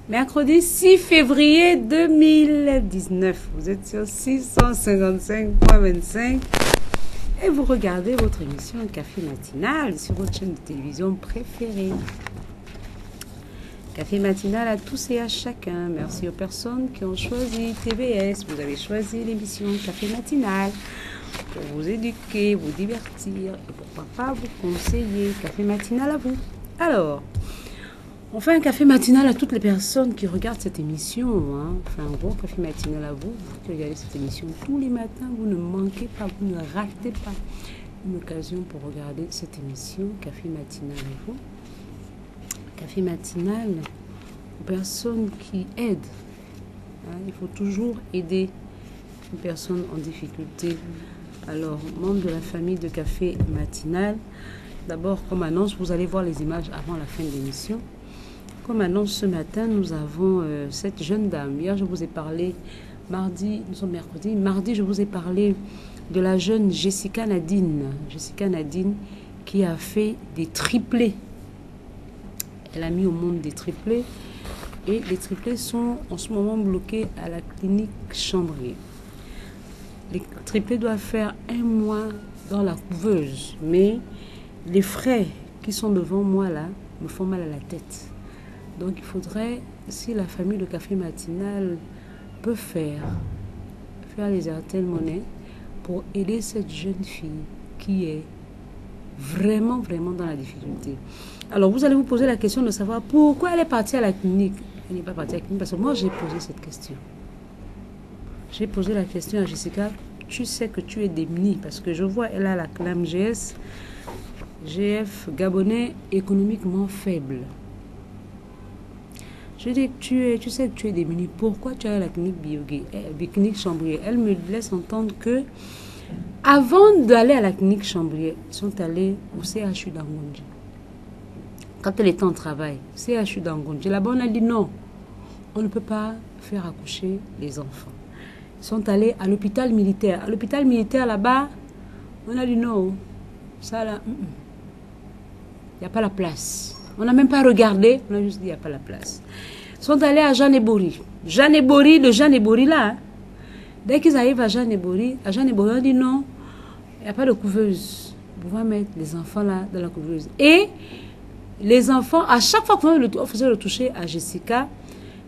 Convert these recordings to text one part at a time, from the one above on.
mercredi 6 février 2019. Vous êtes sur 655.25 et vous regardez votre émission Café Matinal sur votre chaîne de télévision préférée. Café Matinal à tous et à chacun. Merci aux personnes qui ont choisi TVS. Vous avez choisi l'émission Café Matinal pour vous éduquer, vous divertir et pourquoi pas vous conseiller. Café Matinal à vous. Alors, on fait un café matinal à toutes les personnes qui regardent cette émission. Enfin, un gros café matinal à vous. Vous qui regardez cette émission tous les matins, vous ne manquez pas, vous ne ratez pas une occasion pour regarder cette émission Café Matinal à vous. Café matinal aux personnes qui aident. Il faut toujours aider une personne en difficulté. Alors, membres de la famille de Café Matinal, d'abord, comme annonce, vous allez voir les images avant la fin de l'émission. Comme annonce, ce matin, nous avons cette jeune dame. Hier, je vous ai parlé, mardi, nous sommes mercredi. Mardi, je vous ai parlé de la jeune Jessica Nadine. Jessica Nadine qui a fait des triplés. Elle a mis au monde des triplés. Et les triplés sont en ce moment bloqués à la clinique Chambrier. Les triplés doivent faire 1 mois dans la couveuse. Mais les frais qui sont devant moi là me font mal à la tête. Donc il faudrait, si la famille de Café Matinal peut faire les Airtel Money pour aider cette jeune fille qui est vraiment dans la difficulté. Alors vous allez vous poser la question de savoir pourquoi elle est partie à la clinique. Elle n'est pas partie à la clinique parce que moi j'ai posé cette question. J'ai posé la question à Jessica, tu sais que tu es démunie parce que je vois elle a la clame GF gabonais économiquement faible. Je dis que tu sais que tu es démunie. Pourquoi tu es à la clinique clinique Chambrier? Elle me laisse entendre que avant d'aller à la clinique Chambrier, ils sont allés au CHU d'Angonji. Quand elle était en travail, CHU d'Angonji, là-bas on a dit non, on ne peut pas faire accoucher les enfants. Ils sont allés à l'hôpital militaire. À l'hôpital militaire là-bas, on a dit non, ça là, il n'y a pas la place. On n'a même pas regardé, on a juste dit il n'y a pas la place. Ils sont allés à Jeanne Ebori. Jeanne Ebori, le Jeanne Ebori là, dès qu'ils arrivent à Jeanne Ebori, on dit non, il n'y a pas de couveuse. Vous pouvez mettre les enfants là dans la couveuse. Et les enfants, à chaque fois qu'on faisait le toucher à Jessica,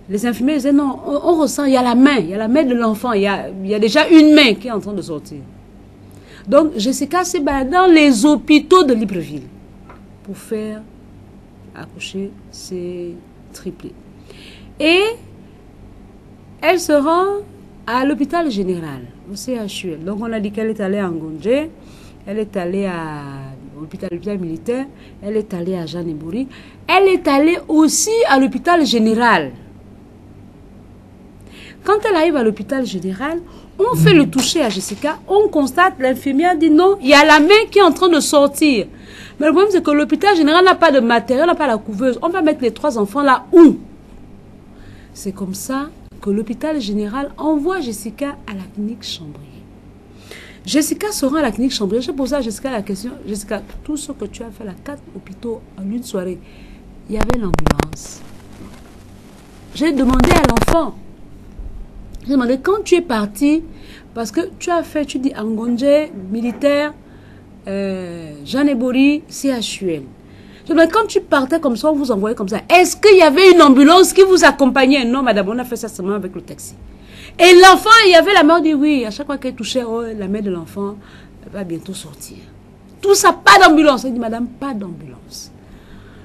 les infirmiers disaient non, on ressent, il y a la main de l'enfant, il y a déjà une main qui est en train de sortir. Donc Jessica s'est baladée dans les hôpitaux de Libreville pour faire accoucher ses triplés. Et elle se rend à l'hôpital général, au CHU. Donc on a dit qu'elle est allée à Ngondje, elle est allée à l'hôpital militaire, elle est allée à Jeanne Ebori, elle est allée aussi à l'hôpital général. Quand elle arrive à l'hôpital général, on fait le toucher à Jessica, on constate, l'infirmière dit non, il y a la main qui est en train de sortir. Mais le problème c'est que l'hôpital général n'a pas de matériel, n'a pas la couveuse. On va mettre les 3 enfants là où? C'est comme ça que l'hôpital général envoie Jessica à la clinique Chambrier. Jessica se rend à la clinique Chambrier. J'ai posé à Jessica la question, Jessica, tout ce que tu as fait là, 4 hôpitaux en une soirée, il y avait l'ambulance. J'ai demandé à l'enfant, j'ai demandé quand tu es parti, parce que tu as fait, tu dis Ngondje, militaire, Jeanne Ebori, CHUL. Je demandé quand tu partais comme ça, on vous envoyait comme ça. Est-ce qu'il y avait une ambulance qui vous accompagnait? Non, madame, on a fait ça seulement avec le taxi. Et l'enfant, il y avait la mère dit oui. À chaque fois qu'elle touchait, oh, la mère de l'enfant va bientôt sortir. Tout ça, pas d'ambulance. Elle dit, madame, pas d'ambulance.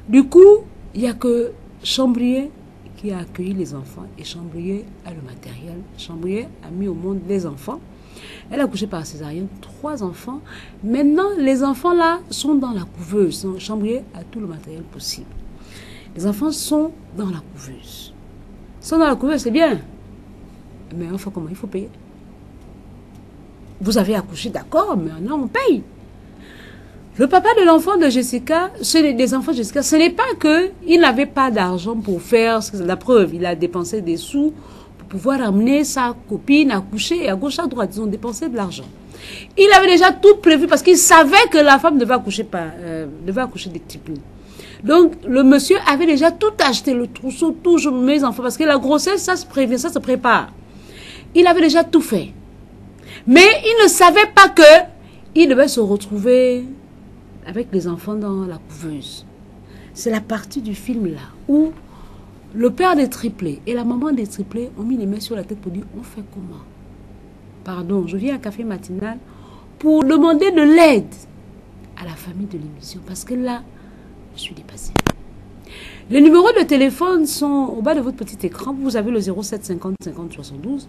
Du coup, il n'y a que Chambrier qui a accueilli les enfants. Et Chambrier a le matériel. Chambrier a mis au monde les enfants. Elle a couché par césarienne 3 enfants. Maintenant, les enfants là sont dans la couveuse. Chambrier a tout le matériel possible. Les enfants sont dans la couveuse. Ils sont dans la couveuse, c'est bien. Mais enfin, comment? Il faut payer. Vous avez accouché, d'accord, mais non, on paye. Le papa de l'enfant de Jessica, des enfants de Jessica, ce n'est pas qu'il n'avait pas d'argent pour faire la preuve. Il a dépensé des sous pour pouvoir amener sa copine à coucher, et à gauche, à droite. Ils ont dépensé de l'argent. Il avait déjà tout prévu parce qu'il savait que la femme devait accoucher des triplés. Donc, le monsieur avait déjà tout acheté, le trousseau, tout, je mes enfants, parce que la grossesse, ça se prévient, ça se prépare. Il avait déjà tout fait. Mais il ne savait pas que il devait se retrouver avec les enfants dans la couveuse. C'est la partie du film là où le père des triplés et la maman des triplés ont mis les mains sur la tête pour dire on fait comment? Pardon, je viens à Café Matinal pour demander de l'aide à la famille de l'émission parce que là, je suis dépassée. Les numéros de téléphone sont au bas de votre petit écran. Vous avez le 07 50 50 72.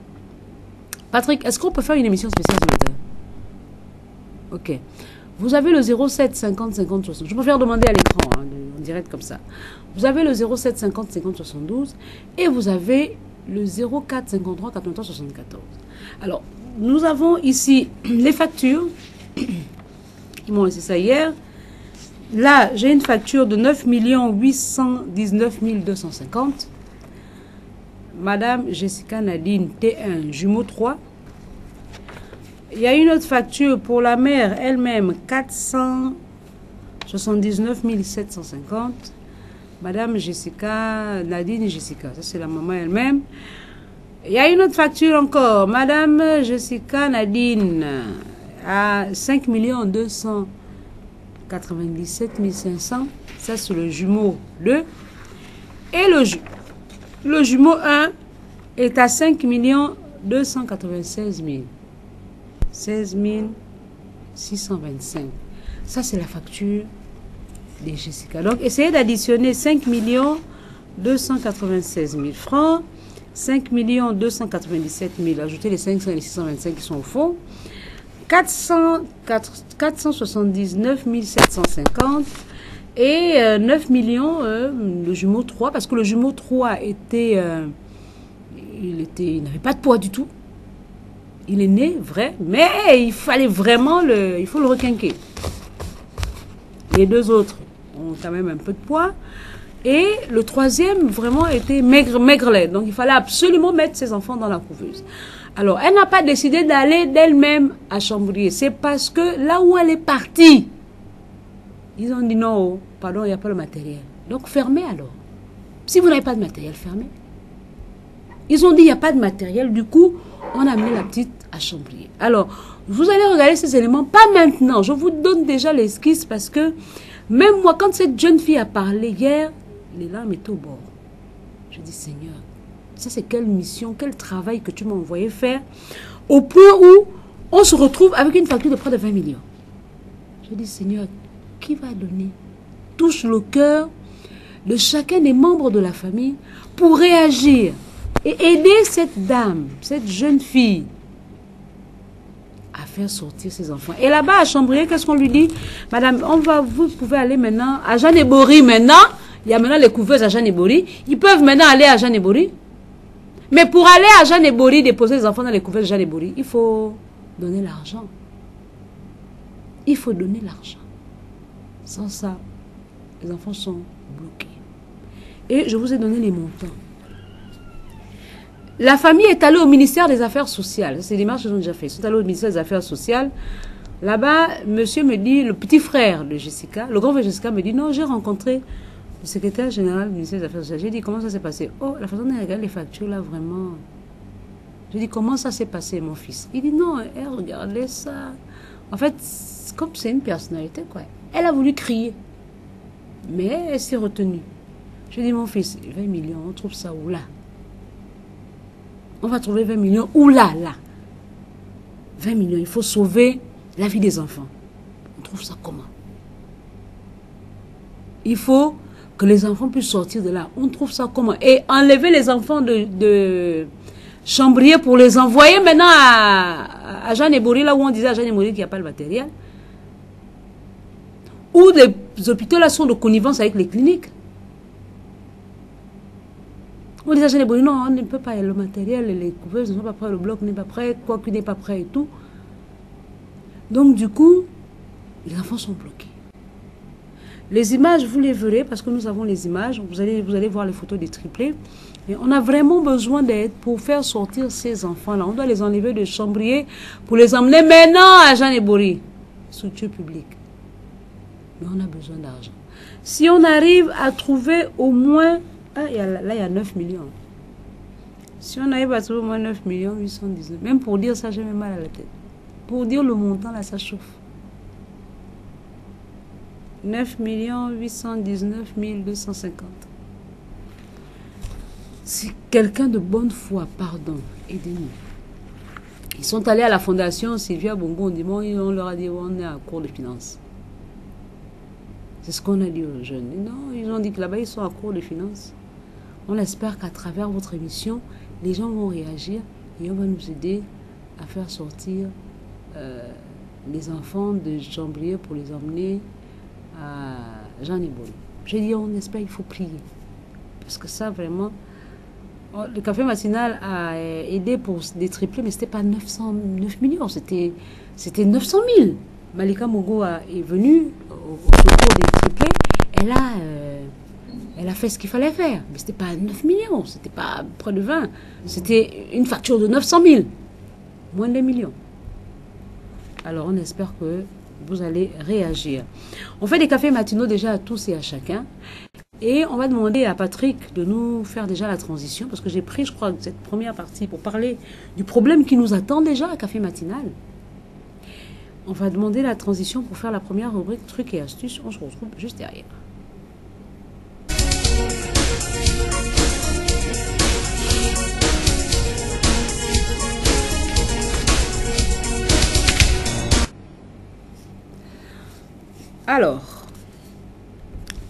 Patrick, est-ce qu'on peut faire une émission spéciale ce matin? Ok. Vous avez le 07 50 50 72. Je préfère demander à l'écran, hein, en direct comme ça. Vous avez le 07 50 50 72 et vous avez le 04 53 83 74. Alors, nous avons ici les factures. Ils m'ont laissé ça hier. Là, j'ai une facture de 9 819 250. Madame Jessica Nadine, T1, jumeau 3. Il y a une autre facture pour la mère elle-même, 479 750. Madame Jessica Nadine Jessica, ça c'est la maman elle-même. Il y a une autre facture encore, Madame Jessica Nadine, à 5 297 500. Ça c'est le jumeau 2. Et le jumeau 1 est à 5 296 000. 16 625. Ça, c'est la facture de Jessica. Donc, essayez d'additionner 5 296 000 francs, 5 297 000, ajoutez les 500 et les 625 qui sont au fond, 479 750 et 9 millions, le jumeau 3, parce que le jumeau 3 il n'avait pas de poids du tout. Il est né, vrai, mais il fallait vraiment il faut le requinquer. Les deux autres ont quand même un peu de poids. Et le troisième, vraiment, était maigrelet. Donc, il fallait absolument mettre ses enfants dans la couveuse. Alors, elle n'a pas décidé d'aller d'elle-même à Chambrier. C'est parce que là où elle est partie, ils ont dit non, pardon, il n'y a pas le matériel. Donc, fermez alors. Si vous n'avez pas de matériel, fermez. Ils ont dit il n'y a pas de matériel. Du coup, on a mis la petite à Chambrier. Alors, vous allez regarder ces éléments, pas maintenant. Je vous donne déjà l'esquisse parce que même moi, quand cette jeune fille a parlé hier, les larmes étaient au bord. Je dis, Seigneur, ça c'est quelle mission, quel travail que tu m'as envoyé faire, au point où on se retrouve avec une facture de près de 20 millions. Je dis, Seigneur, qui va donner? Touche le cœur de chacun des membres de la famille pour réagir et aider cette dame, cette jeune fille, à faire sortir ses enfants. Et là-bas, à Chambrier, qu'est-ce qu'on lui dit? Madame, vous pouvez aller maintenant à Jeanne Ebory maintenant. Il y a maintenant les couveuses à Jeanne Ebory. Ils peuvent maintenant aller à Jeanne Ebory. Mais pour aller à Jeanne Ebory, déposer les enfants dans les couveuses de Jeanne Ebory, il faut donner l'argent. Il faut donner l'argent. Sans ça, les enfants sont bloqués. Et je vous ai donné les montants. La famille est allée au ministère des Affaires sociales. C'est des démarches qu'ils ont déjà fait. Ils sont allés au ministère des Affaires sociales. Là-bas, monsieur me dit, le petit frère de Jessica, le grand frère de Jessica me dit, non, j'ai rencontré le secrétaire général du ministère des Affaires sociales. J'ai dit, comment ça s'est passé? Oh, la façon dont elle regarde les factures, là, vraiment. J'ai dit, comment ça s'est passé, mon fils? Il dit, non, elle regardait ça. En fait, comme c'est une personnalité, quoi. Elle a voulu crier. Mais elle s'est retenue. J'ai dit, mon fils, 20 millions, on trouve ça où là? On va trouver 20 millions. Où là, là? 20 millions, il faut sauver la vie des enfants. On trouve ça comment? Il faut que les enfants puissent sortir de là. On trouve ça comment? Et enlever les enfants de Chambrier pour les envoyer maintenant à Jeanne Ebory, là où on disait à Jeanne Ebory qu'il n'y a pas le matériel. Où les hôpitaux là sont de connivence avec les cliniques. On disait à Jeanne Ebory, non, on ne peut pas, le matériel, les couveuses ne sont pas prêts, le bloc n'est pas prêt, quoi qu'il n'est pas prêt et tout. Donc du coup, les enfants sont bloqués. Les images, vous les verrez parce que nous avons les images. Vous allez voir les photos des triplés. Et on a vraiment besoin d'aide pour faire sortir ces enfants-là. On doit les enlever de Chambrier pour les emmener maintenant à Jean Ebori, structure publique. Mais on a besoin d'argent. Si on arrive à trouver au moins... là, il y a 9 millions. Si on arrive à trouver au moins 9 millions 819, même pour dire ça, j'ai même mal à la tête. Pour dire le montant, là, ça chauffe. 9 819 250. Si quelqu'un de bonne foi, pardon, aidez-nous. Ils sont allés à la fondation Sylvia Bongo, on leur a dit on est à court de finances. C'est ce qu'on a dit aux jeunes. Non, ils ont dit que là-bas ils sont à court de finances. On espère qu'à travers votre émission, les gens vont réagir et on va nous aider à faire sortir les enfants de Chambrier pour les emmener à Jean Ebori. J'ai dit on espère, il faut prier. Parce que ça vraiment... Le café matinal a aidé pour des triplés, mais ce n'était pas 9 millions, c'était 900 000. Malika Mogo est venue au secours des triplés. Elle a fait ce qu'il fallait faire. Mais ce n'était pas 9 millions, ce n'était pas près de 20. C'était une facture de 900 000. Moins de millions. Alors on espère que vous allez réagir. On fait des cafés matinaux déjà à tous et à chacun. Et on va demander à Patrick de nous faire déjà la transition, parce que j'ai pris, je crois, cette première partie pour parler du problème qui nous attend déjà à Café Matinal. On va demander la transition pour faire la première rubrique trucs et astuces. On se retrouve juste derrière. Alors,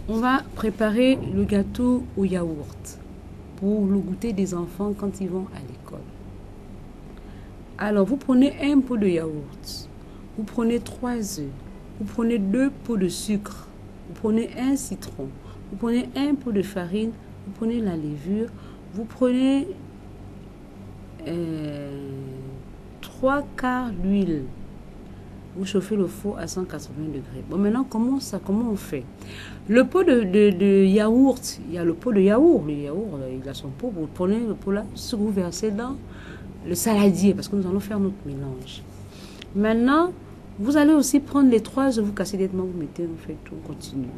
on va préparer le gâteau au yaourt pour le goûter des enfants quand ils vont à l'école. Alors, vous prenez un pot de yaourt, vous prenez 3 œufs, vous prenez 2 pots de sucre, vous prenez un citron, vous prenez un pot de farine, vous prenez la levure, vous prenez 3/4 d'huile. Vous chauffez le four à 180 degrés. Bon, maintenant, comment on fait? Le pot de yaourt, il y a le pot de yaourt. Le yaourt, il a son pot. Vous prenez le pot là, vous versez dans le saladier, parce que nous allons faire notre mélange. Maintenant, vous allez aussi prendre les 3 œufs, vous cassez nettement, vous mettez, vous faites tout, on continue.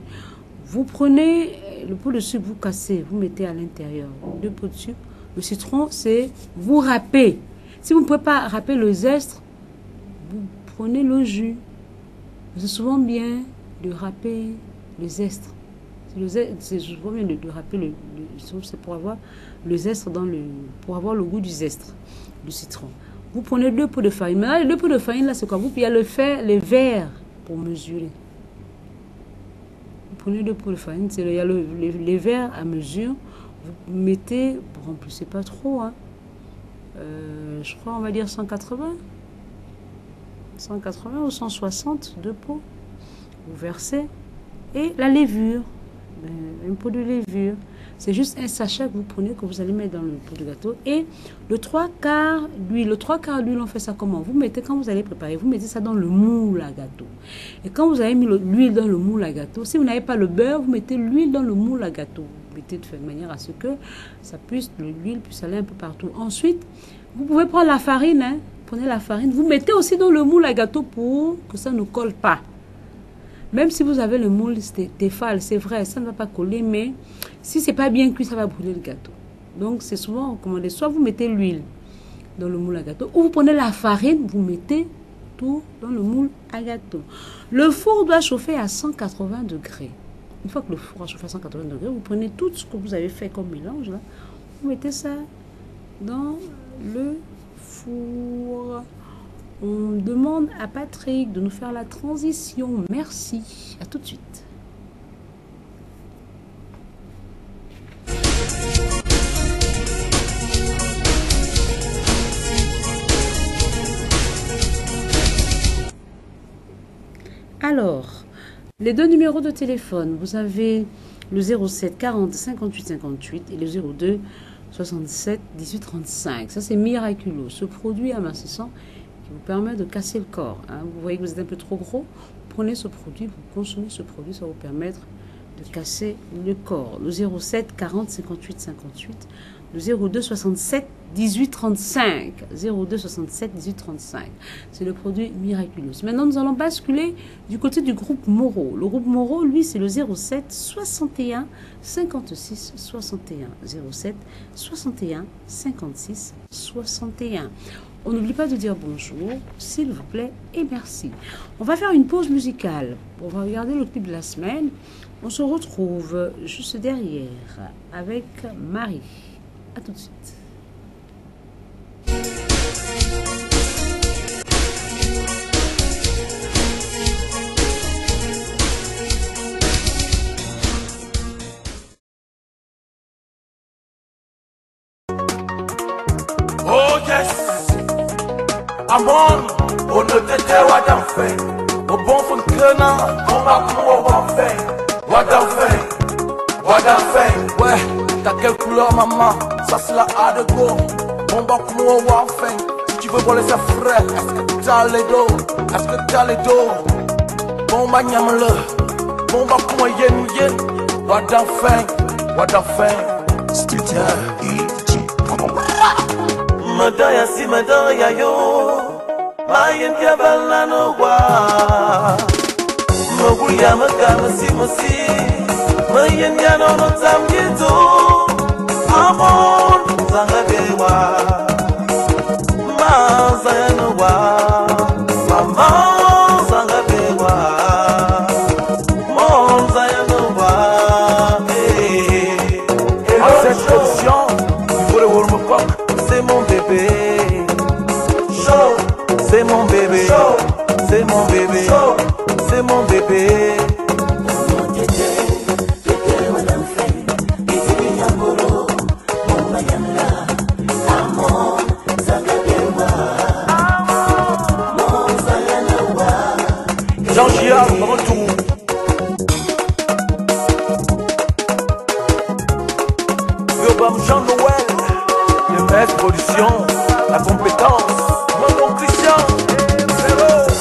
Vous prenez le pot de sucre, vous cassez, vous mettez à l'intérieur 2 pots de sucre. Le citron, c'est vous râpez. Si vous ne pouvez pas râper le zeste, vous prenez le jus. C'est souvent bien de râper le zeste. C'est souvent bien de râper c'est pour avoir le zeste pour avoir le goût du zeste, du citron. Vous prenez 2 pots de farine. Maintenant, les 2 pots de farine, là, c'est quoi? Il y a les verres pour mesurer. Vous prenez 2 pots de farine, il y a les verres à mesure. Vous mettez, vous remplissez pas trop, hein. Je crois, on va dire 180 ou 160, 2 pots. Vous versez. Et la levure, un pot de levure. C'est juste un sachet que vous prenez, que vous allez mettre dans le pot de gâteau. Et le 3/4 d'huile. Le 3/4 d'huile, on fait ça comment? Vous mettez, quand vous allez préparer, vous mettez ça dans le moule à gâteau. Et quand vous avez mis l'huile dans le moule à gâteau, si vous n'avez pas le beurre, vous mettez l'huile dans le moule à gâteau. Vous mettez de manière à ce que l'huile puisse aller un peu partout. Ensuite, vous pouvez prendre la farine, hein. Prenez la farine, vous mettez aussi dans le moule à gâteau pour que ça ne colle pas. Même si vous avez le moule Tefal, c'est vrai, ça ne va pas coller, mais si c'est pas bien cuit, ça va brûler le gâteau. Donc, c'est souvent recommandé. Soit vous mettez l'huile dans le moule à gâteau, ou vous prenez la farine, vous mettez tout dans le moule à gâteau. Le four doit chauffer à 180 degrés. Une fois que le four a chauffé à 180 degrés, vous prenez tout ce que vous avez fait comme mélange, là, vous mettez ça dans le four. On demande à Patrick de nous faire la transition. Merci. À tout de suite. Alors, les 2 numéros de téléphone, vous avez le 07 40 58 58 et le 02 67 18 35. Ça, c'est Miraculous. Ce produit amincissant qui vous permet de casser le corps. Hein. Vous voyez que vous êtes un peu trop gros, prenez ce produit, vous consommez ce produit, ça va vous permettre de casser le corps. Le 07 40 58 58, le 02 67 18 35, 02 67 18 35. C'est le produit Miraculous. Maintenant, nous allons basculer du côté du groupe Moreau. Le groupe Moreau, lui, c'est le 07 61 56 61, 07 61 56 61. On n'oublie pas de dire bonjour, s'il vous plaît, et merci. On va faire une pause musicale. On va regarder le clip de la semaine. On se retrouve juste derrière avec Marie. A tout de suite. Oh yes, Amon, on ne t'était pas d'en fait. Au bon fond que non, on va pouvoir faire. What d'en fait, ouais, t'as quelle couleur maman, ça c'est la A de go. On va pouvoir faire. Si tu veux voler ses frères, est-ce que t'as les dos? Est-ce que t'as les dos? Bon bah nyam-le, bon bah pour yen. What d'en fait, studio Madaya si madaya yo, mayen kabala no wa. Maguya makana si masi, mayen ya no tam yeto. Amon zanga dewa, ma zaya no wa, mama zanga dewa, mon zaya no wa. Cette option, il faut le voir me coq. C'est mon bébé, chaud, c'est mon bébé, c'est mon bébé, c'est mon bébé. Jean-Gia, retour. Yobam Jean-Noël. Production, la compétence, mon nom Christian,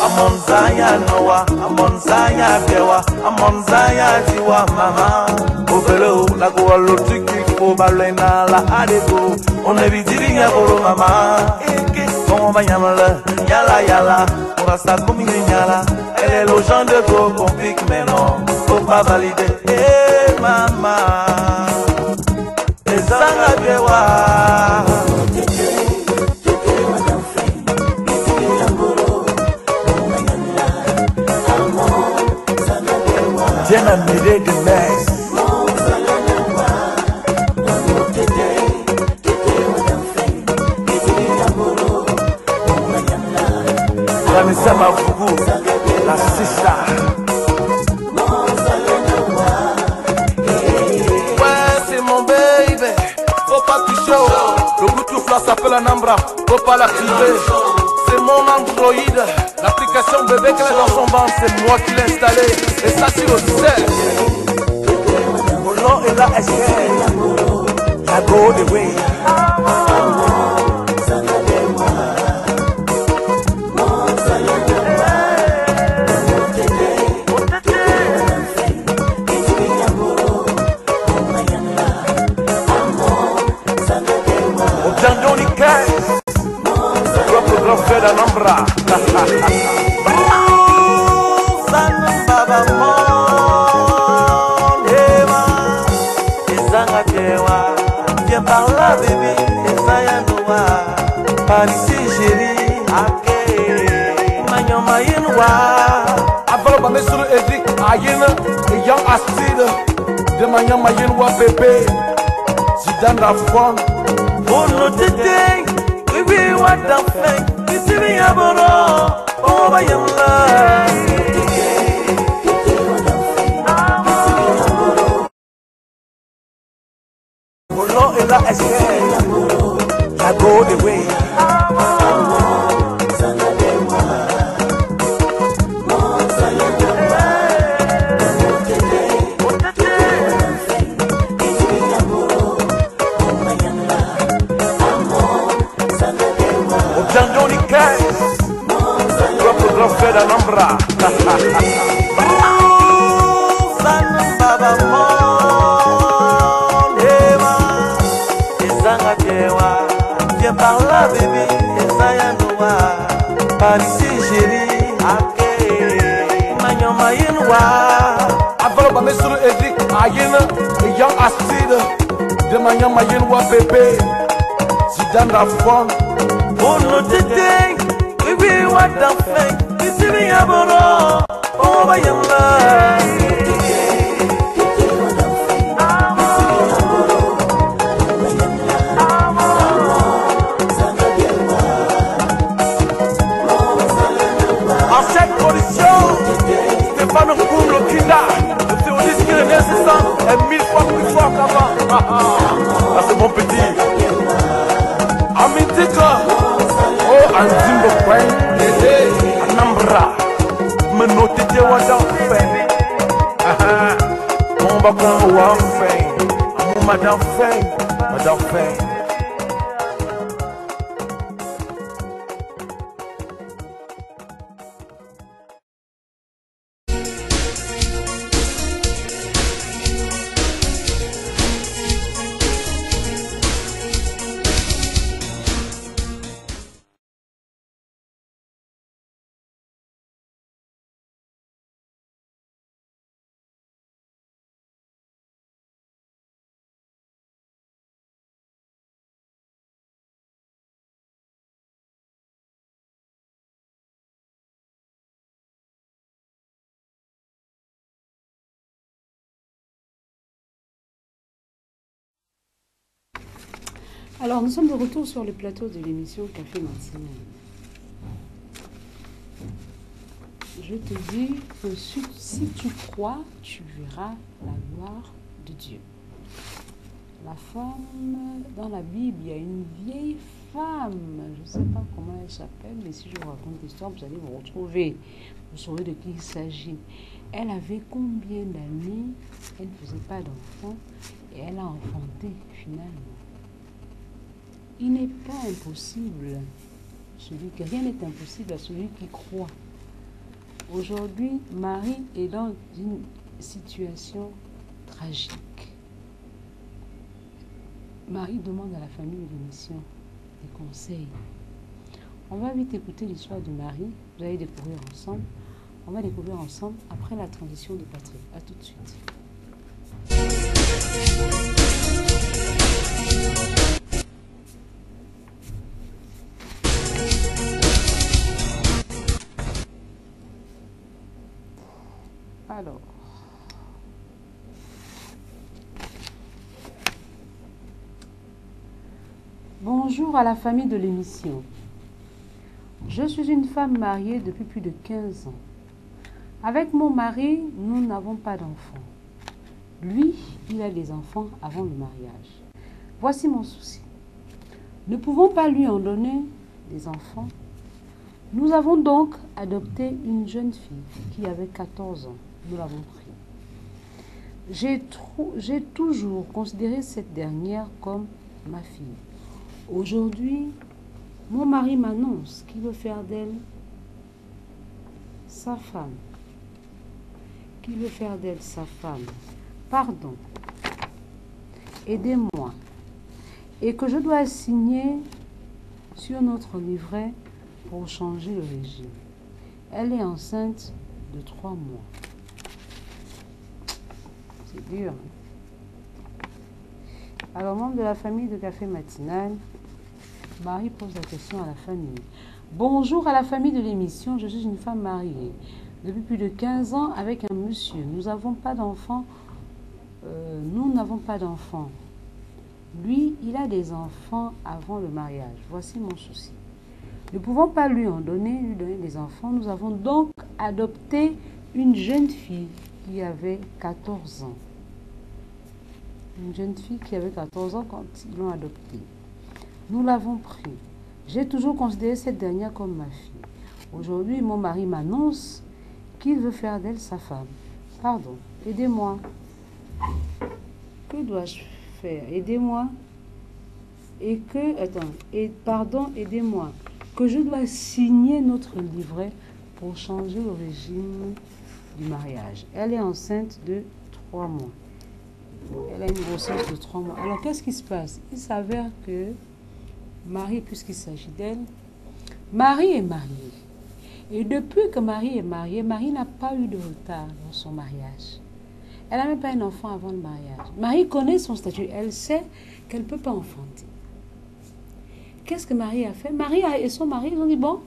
Amon Zaya Noah, Amon Zaya Bewa, Amon Zaya Tiwa Mama, Ovelo, la goa l'autre qu'il faut balena la adego, on est vidiri ya bolo mama, on va yamala, yala, on va sa commune yala, elle est le genre de go qu'on pique mais non, faut pas valider, mama, et Zanga Bewa. Viens m'amener de l'aise. Vanessa Mafougou, la sista. Ouais, c'est mon baby. Faut pas toucher. Le Bluetooth là s'appelle un Ambra. Faut pas l'activer. C'est mon Android. L'application bébé qu'elle est dans son banc, c'est moi qui l'ai installé. Et ça tu le sais. Molo et la SK, la go the way. Au Djandon Nikkei, le grand frère d'Anambra. Viens par là bébé, Esaya Noa, par ici chérie, Ake, Magnon Mayenwa. Avant le sur Edric, Ayena, et Yang Astrid, de Magnon Mayenwa bébé, Zidane Rafon. Oh no tété, oui, what the fuck, ici bien bon, oh Mayemla. Et la SK, la go the way. Au Djandon Nikkei, grand frère d'Anambra. Viens par là, bébé, et ça y a noa. Par ici, chérie, ake. Mayon mayenwa. Avant le sur le Edric, Ayena, et Yang Astrid, de Mayon mayenwa, bébé. Zidane Rafon. Oh, no, tété, bébé, what the fuck. Ici, mi aboro, oh, bayamba. Stéphane Koum, le Kinda, le théodis qui est nécessaire est 1000 fois plus fort qu'avant. Ah, c'est mon petit. Amitika, oh, Anzimbo Kwen, Dede, Anambra, Menotete Wada Fen. Mon bakon wa Fen, Amou Madame Fen, Madame Fen. Alors, nous sommes de retour sur le plateau de l'émission Café Matinal. Je te dis que si tu crois, tu verras la gloire de Dieu. La femme, dans la Bible, il y a une vieille femme, je ne sais pas comment elle s'appelle, mais si je vous raconte l'histoire, vous allez vous retrouver. Vous saurez de qui il s'agit. Elle avait combien d'années? Elle ne faisait pas d'enfant et elle a enfanté finalement. Il n'est pas impossible, rien n'est impossible à celui qui croit. Aujourd'hui, Marie est dans une situation tragique. Marie demande à la famille de l'émission des conseils. On va vite écouter l'histoire de Marie, vous allez découvrir ensemble. On va découvrir ensemble après la transition de Patrick. A tout de suite. Alors, bonjour à la famille de l'émission. Je suis une femme mariée depuis plus de 15 ans. Avec mon mari, nous n'avons pas d'enfants. Lui, il a des enfants avant le mariage. Voici mon souci. Ne pouvons pas lui en donner des enfants. Nous avons donc adopté une jeune fille qui avait 14 ans. Nous l'avons pris. J'ai toujours considéré cette dernière comme ma fille. Aujourd'hui, mon mari m'annonce qu'il veut faire d'elle sa femme. Qu'il veut faire d'elle sa femme. Pardon. Aidez-moi. Et que je dois signer sur notre livret pour changer le régime. Elle est enceinte de 3 mois. C'est dur. Alors, membre de la famille de Café Matinal, Marie pose la question à la famille. Bonjour à la famille de l'émission, je suis une femme mariée depuis plus de 15 ans avec un monsieur. Nous n'avons pas d'enfants. Lui, il a des enfants avant le mariage. Voici mon souci. Ne pouvons pas lui donner des enfants. Nous avons donc adopté une jeune fille qui avait 14 ans. Une jeune fille qui avait 14 ans quand ils l'ont adoptée. Nous l'avons pris. J'ai toujours considéré cette dernière comme ma fille. Aujourd'hui, mon mari m'annonce qu'il veut faire d'elle sa femme. Pardon, aidez-moi. Que dois-je faire? Aidez-moi. Pardon, aidez-moi. Que je dois signer notre livret pour changer le régime du mariage. Elle est enceinte de 3 mois. Elle a une grossesse de 3 mois. Alors, qu'est-ce qui se passe? Il s'avère que Marie, puisqu'il s'agit d'elle, Marie est mariée. Et depuis que Marie est mariée, Marie n'a pas eu de retard dans son mariage. Elle n'a même pas un enfant avant le mariage. Marie connaît son statut. Elle sait qu'elle ne peut pas enfanter. Qu'est-ce que Marie a fait? Marie et son mari, ils ont dit, bon,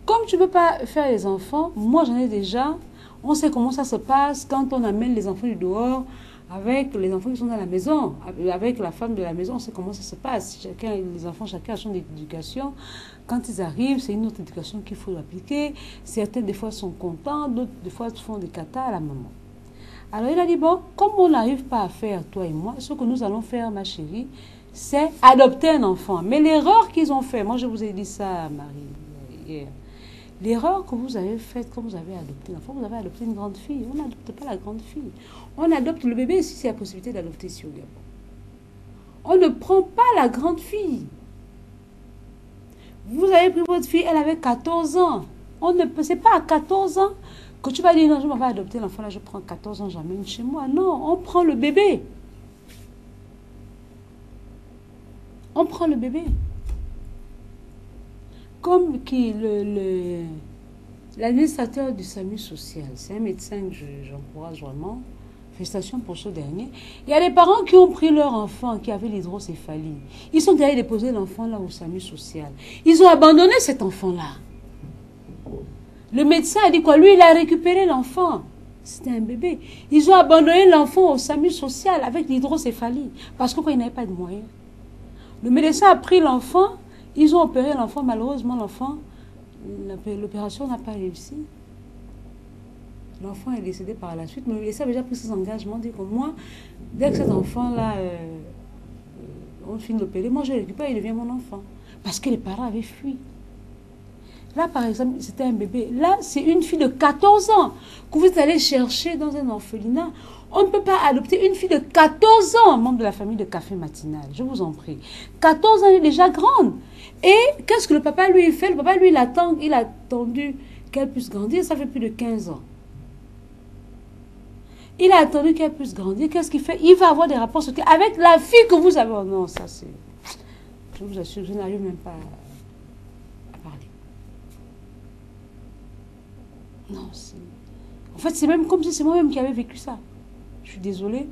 comme tu ne peux pas faire les enfants, moi j'en ai déjà. On sait comment ça se passe quand on amène les enfants du dehors avec les enfants qui sont dans la maison, avec la femme de la maison, on sait comment ça se passe. Les enfants, chacun a son éducation. Quand ils arrivent, c'est une autre éducation qu'il faut appliquer. Certains, des fois, sont contents, d'autres, des fois, font des katas à la maman. Alors, il a dit, bon, comme on n'arrive pas à faire, toi et moi, ce que nous allons faire, ma chérie, c'est adopter un enfant. Mais l'erreur qu'ils ont fait, moi, je vous ai dit ça, Marie, hier. L'erreur que vous avez faite quand vous avez adopté l'enfant, vous avez adopté une grande fille. On n'adopte pas la grande fille. On adopte le bébé si c'est la possibilité d'adopter ici au Gabon. On ne prend pas la grande fille. Vous avez pris votre fille, elle avait 14 ans. On ne peut, c'est pas à 14 ans que tu vas dire non, je m'en vais adopter l'enfant, là je prends 14 ans, j'amène chez moi. Non, on prend le bébé. On prend le bébé. Comme qui l'administrateur du SAMU social, c'est un médecin que j'encourage vraiment. Félicitations pour ce dernier. Il y a des parents qui ont pris leur enfant qui avait l'hydrocéphalie. Ils sont allés déposer l'enfant là au SAMU social. Ils ont abandonné cet enfant-là. Le médecin a dit quoi? Lui, il a récupéré l'enfant. C'était un bébé. Ils ont abandonné l'enfant au SAMU social avec l'hydrocéphalie. Parce qu'il n'avait pas de moyens. Le médecin a pris l'enfant. Ils ont opéré l'enfant. Malheureusement, l'enfant, l'opération n'a pas réussi. L'enfant est décédé par la suite, mais le médecin a déjà pris ses engagements, dit que moi, dès que cet enfant-là, on finit d'opérer, moi je le récupère, il devient mon enfant. Parce que les parents avaient fui. Là, par exemple, c'était un bébé. Là, c'est une fille de 14 ans que vous allez chercher dans un orphelinat. On ne peut pas adopter une fille de 14 ans, membre de la famille de Café Matinal. Je vous en prie. 14 ans, elle est déjà grande. Et qu'est-ce que le papa lui fait? Le papa, lui, il a attendu qu'elle puisse grandir. Ça fait plus de 15 ans. Il a attendu qu'elle puisse grandir. Qu'est-ce qu'il fait? Il va avoir des rapports sexuels avec la fille que vous avez. Oh non, ça c'est... Je vous assure, je n'arrive même pas à parler. Non, c'est... En fait, c'est même comme si c'est moi-même qui avais vécu ça. Je suis désolée.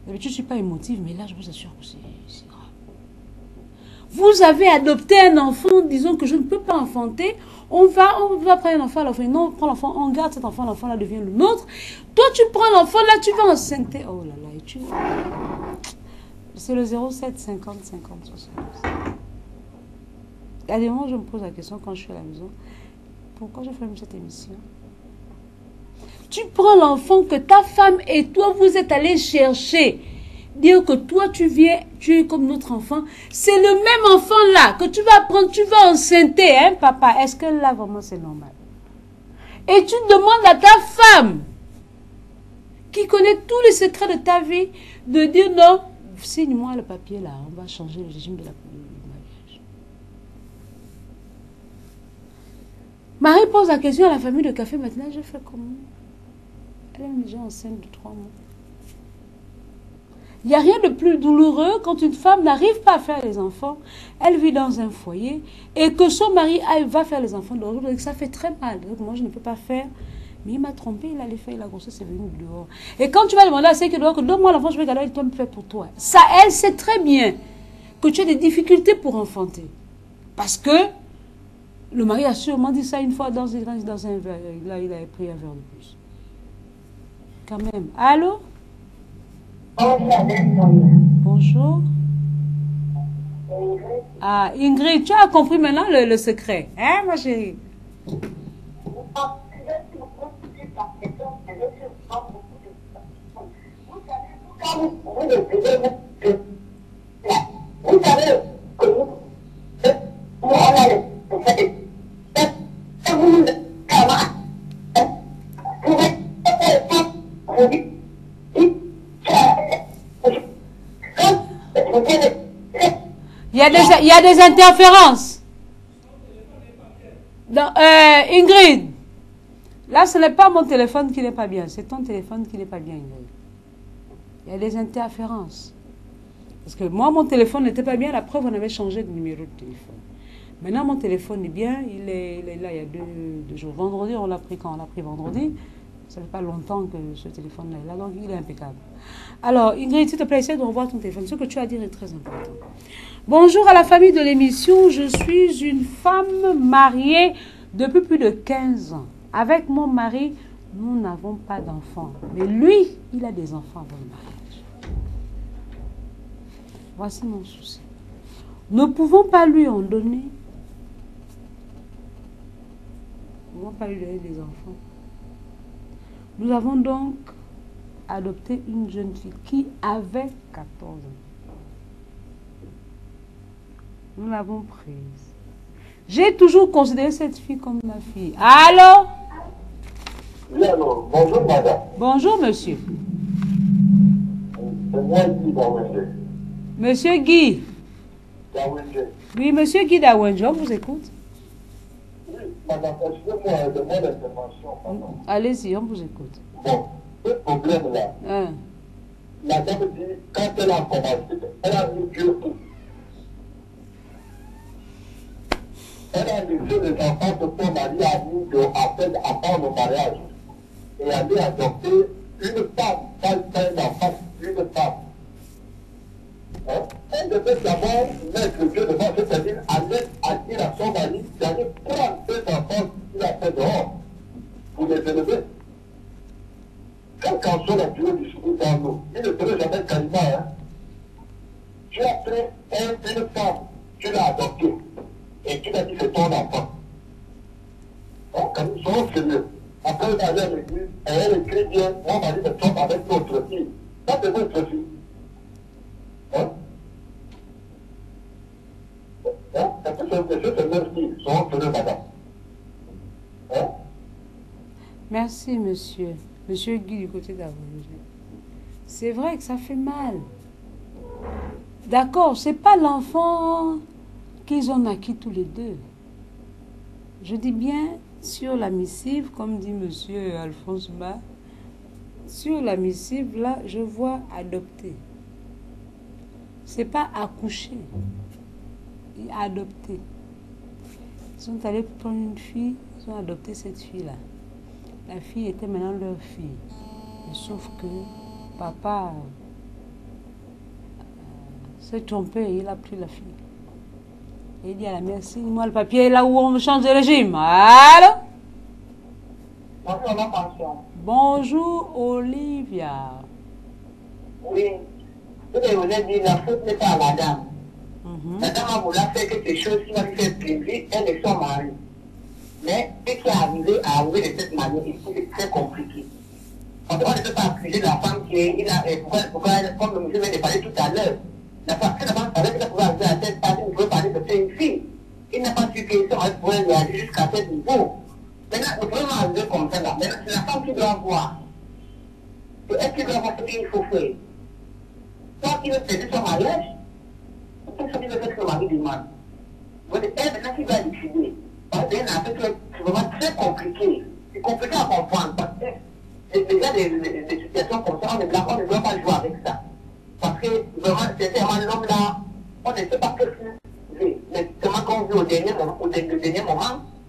D'habitude, je ne suis pas émotive, mais là, je vous assure que c'est grave. Vous avez adopté un enfant, disons que je ne peux pas enfanter. On va prendre un enfant à l'enfant. Non, on prend l'enfant, on garde cet enfant, l'enfant là devient le nôtre. Toi, tu prends l'enfant là, tu vas enceinte. Oh là là, et tu... C'est le 07 50 50 72. Il y a des moments où je me pose la question quand je suis à la maison. Pourquoi je fais même cette émission? Tu prends l'enfant que ta femme et toi, vous êtes allés chercher. Dire que toi, tu es comme notre enfant. C'est le même enfant là que tu vas prendre, tu vas enceinter, hein, papa. Est-ce que là, vraiment, c'est normal? Et tu demandes à ta femme, qui connaît tous les secrets de ta vie, de dire non, signe-moi le papier là, on va changer le régime du mariage. Marie pose la question à la famille de Café Matinal, je fais comment? Elle est déjà enceinte de 3 mois. Il n'y a rien de plus douloureux quand une femme n'arrive pas à faire les enfants, elle vit dans un foyer et que son mari va faire les enfants dehors. Ça fait très mal. Donc moi, je ne peux pas faire. Mais il m'a trompé, il allait faire la grossesse, c'est venu dehors. Et quand tu vas demander à celle qui est dehors que donne-moi l'enfant, je vais garder, toi me faire pour toi. Ça, elle sait très bien que tu as des difficultés pour enfanter. Parce que le mari a sûrement dit ça une fois dans un verre. Là, il avait pris un verre de plus. Quand même. Allô? Bonjour. Ah, Ingrid, tu as compris maintenant le secret, hein, ma chérie? Il y a des interférences. Ingrid, Là, ce n'est pas mon téléphone qui n'est pas bien. C'est ton téléphone qui n'est pas bien. Il y a des interférences. Parce que moi, mon téléphone n'était pas bien. La preuve, on avait changé de numéro de téléphone. Maintenant, mon téléphone est bien. Il est là il y a deux jours. Vendredi, on l'a pris quand on l'a pris vendredi. Ça ne fait pas longtemps que ce téléphone-là est là. Donc, il est impeccable. Alors, Ingrid, s'il te plaît, essaie de revoir ton téléphone. Ce que tu as à dire est très important. Bonjour à la famille de l'émission. Je suis une femme mariée depuis plus de 15 ans. Avec mon mari, nous n'avons pas d'enfants. Mais lui, il a des enfants avant le mariage. Voici mon souci. Ne pouvons pas lui en donner. Nous ne pouvons pas lui donner des enfants. Nous avons donc adopté une jeune fille qui avait 14 ans. Nous l'avons prise. J'ai toujours considéré cette fille comme ma fille. Allô? Oui, alors, bonjour madame. Bonjour monsieur. C'est moi Guy Dawenge. Monsieur Guy. Dawenge. Oui, monsieur Guy Dawenge, on vous écoute. Oui, madame, excusez-moi de mon intervention, pardon. Allez-y, on vous écoute. Bon, ce problème-là, la dame dit, quand elle a commencé, elle a mis Dieu pour. Elle a laissé les enfants de son mari a mis à part le mariage. Et aller adopter une femme, pas un enfant, une femme. Hein? Elle devait d'abord mettre Dieu devant, c'est-à-dire aller dire à son mari d'aller prendre ses enfants qu'il a fait dehors pour les élever. Quel qu'en soit la durée du souffle dans nous, il ne serait jamais caïman. Hein? Tu as pris une femme, tu l'as adoptée, et tu l'as dit c'est ton enfant. Donc, quand nous sommes sérieux, après elle allait à l'église, elle écrit bien, mon mari me trompe avec notre fille. Ça, c'est votre fille. Hein? Hein? Est-ce que c'est leur fille? Sont sérieux, madame? Hein? Merci, monsieur. Monsieur Guy du côté d'Avenge. C'est vrai que ça fait mal. D'accord, c'est pas l'enfant qu'ils ont acquis tous les deux. Je dis bien sur la missive, comme dit monsieur Alphonse Ma, sur la missive, là, je vois adopter. C'est pas accoucher. Adopter. Ils sont allés prendre une fille, ils ont adopté cette fille-là. La fille était maintenant leur fille. Mais sauf que papa s'est trompé et il a pris la fille. Et il dit à la mère, signe-moi le papier là où on change de régime. Allô? Bonjour, ma pension. Bonjour, Olivia. Oui. Tout le monde dit la faute n'est pas à la dame. La dame a voulu faire quelque chose qui va lui faire plaisir, elle et son mari. Mais ce qui est arrivé à arriver de cette manière, c'est très compliqué. On ne peut pas accuser la femme qui est, pourquoi, comme le monsieur vient de parler tout à l'heure, la femme savait qu'elle pouvait arriver à cette partie, il pouvait parler de une fille. Il n'a pas su que son mari pouvait réagir jusqu'à ce niveau. Maintenant, nous pouvons arriver comme ça là. Maintenant, c'est la femme qui doit voir. Est-ce qu'il doit voir ce qu'il faut faire? Soit il veut perdre son mariage, ou tout ce qu'il veut faire que le mari demande. Elle, maintenant, qui va décider. Parce que c'est vraiment très compliqué. C'est compliqué à comprendre. Parce que déjà des situations comme ça, on ne doit pas jouer avec ça. Parce que vraiment, sincèrement, l'homme là, on ne sait pas ce qu'il fait. Mais comment qu'on vit au dernier moment,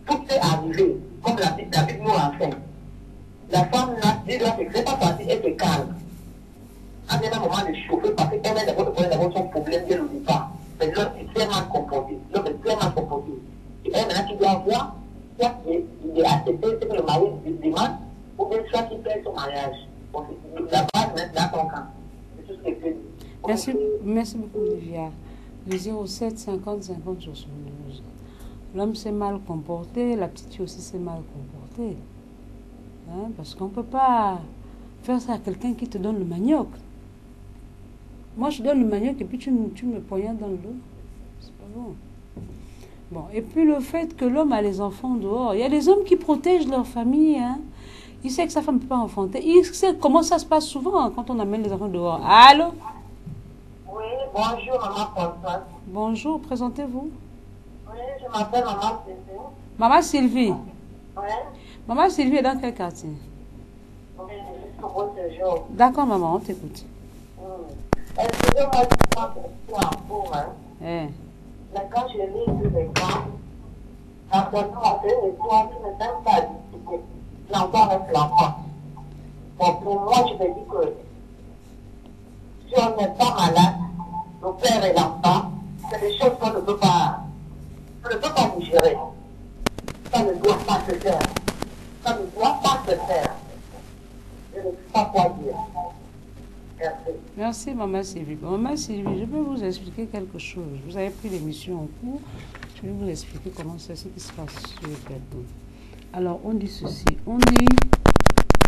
tout est arrivé. Comme la Bible nous renseigne. La femme là, dit là, c'est pas facile, elle se calme. À un moment de chauffer, parce qu'elle a d'abord son problème dès le départ. Mais l'homme est très mal comporté. L'homme est très mal comporté. Et elle, maintenant, tu dois voir, soit il est accepté ce que le mari demande, ou bien soit qu'il perd son mariage. Donc, la base, maintenant, dans ton camp. C'est tout ce que je dis. Merci beaucoup, Olivia. Le 07 50 50 72. L'homme s'est mal comporté, la petite fille aussi s'est mal comportée. Hein, parce qu'on ne peut pas faire ça à quelqu'un qui te donne le manioc. Moi, je donne le manioc et puis tu me poignardes dans le dos. C'est pas bon. Bon, et puis le fait que l'homme a les enfants dehors. Il y a des hommes qui protègent leur famille. Hein. Il sait que sa femme ne peut pas enfanter. Il sait comment ça se passe souvent hein, quand on amène les enfants dehors. Allô? Oui, bonjour, maman Françoise. Bonjour, présentez-vous. Oui, je m'appelle maman Sylvie. Maman Sylvie. Oui. Maman Sylvie est dans quel quartier? D'accord, maman, on t'écoute. Excusez-moi, je suis en cours, hein. Eh. Mais quand je lis sur l'écran, l'enfant fait une histoire qui ne donne pas discuter. L'enfant reste l'enfant. Bon, pour moi, je me dis que si on n'est pas malade, le père et l'enfant, c'est des choses qu'on ne peut pas digérer. Ça ne doit pas se faire. Ça ne doit pas se faire. Je ne sais pas quoi dire. Merci. Merci, maman Sylvie. Maman Sylvie, je peux vous expliquer quelque chose. Vous avez pris l'émission en cours. Je vais vous expliquer comment c'est ce qui se passe sur le plateau. Alors, on dit ceci. On dit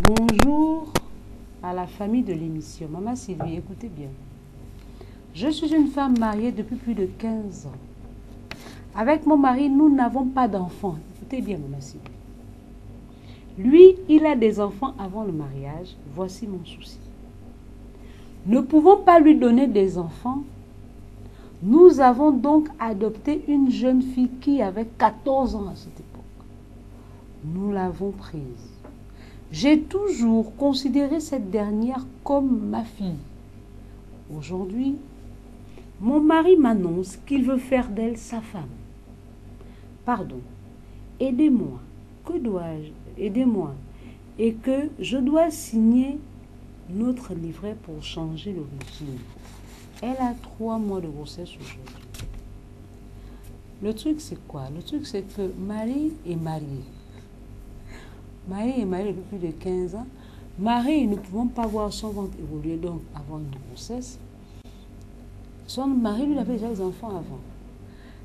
bonjour à la famille de l'émission. Maman Sylvie, écoutez bien. Je suis une femme mariée depuis plus de 15 ans. Avec mon mari, nous n'avons pas d'enfants. Écoutez bien, maman Sylvie. Lui, il a des enfants avant le mariage. Voici mon souci. Ne pouvant pas lui donner des enfants, nous avons donc adopté une jeune fille qui avait 14 ans à cette époque. Nous l'avons prise. J'ai toujours considéré cette dernière comme ma fille. Aujourd'hui, mon mari m'annonce qu'il veut faire d'elle sa femme. Pardon, aidez-moi. Que dois-je? Aidez-moi. Et que je dois signer notre livret pour changer le régime. Elle a 3 mois de grossesse aujourd'hui. Le truc, c'est quoi? Le truc, c'est que Marie est mariée. Marie est mariée depuis plus de 15 ans. Marie, ne pouvant pas voir son ventre évoluer, donc avant une grossesse, son mari lui avait déjà les enfants avant.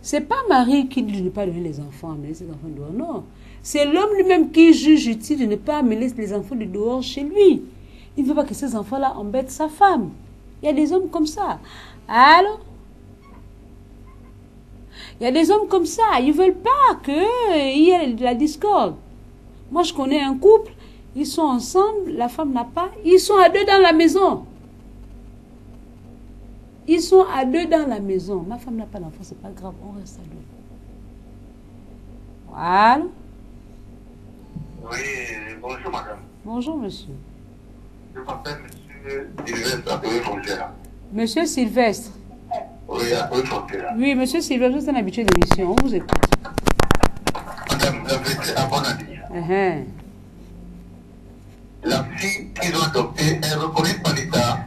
C'est pas Marie qui dit de ne pas donner les enfants, amener ses enfants dehors. Non. C'est l'homme lui-même qui juge utile de ne pas amener les enfants de dehors chez lui. Il ne veut pas que ces enfants-là embêtent sa femme. Il y a des hommes comme ça. Allô? Il y a des hommes comme ça. Ils ne veulent pas qu'il y ait de la discorde. Moi, je connais un couple. Ils sont ensemble. La femme n'a pas. Ils sont à 2 dans la maison. Ils sont à 2 dans la maison. Ma femme n'a pas d'enfant. C'est pas grave. On reste à 2. Voilà. Oui, bonjour madame. Bonjour, monsieur. Je m'appelle monsieur Sylvestre Apéry-Fontaine. Monsieur Sylvestre. Oui, Apéry-Fontaine. Oui, monsieur Sylvestre, vous êtes un habitué de l'émission. On vous écoute. Madame, la vérité à bon à dire. La fille qu'ils ont adoptée est reconnue par l'État.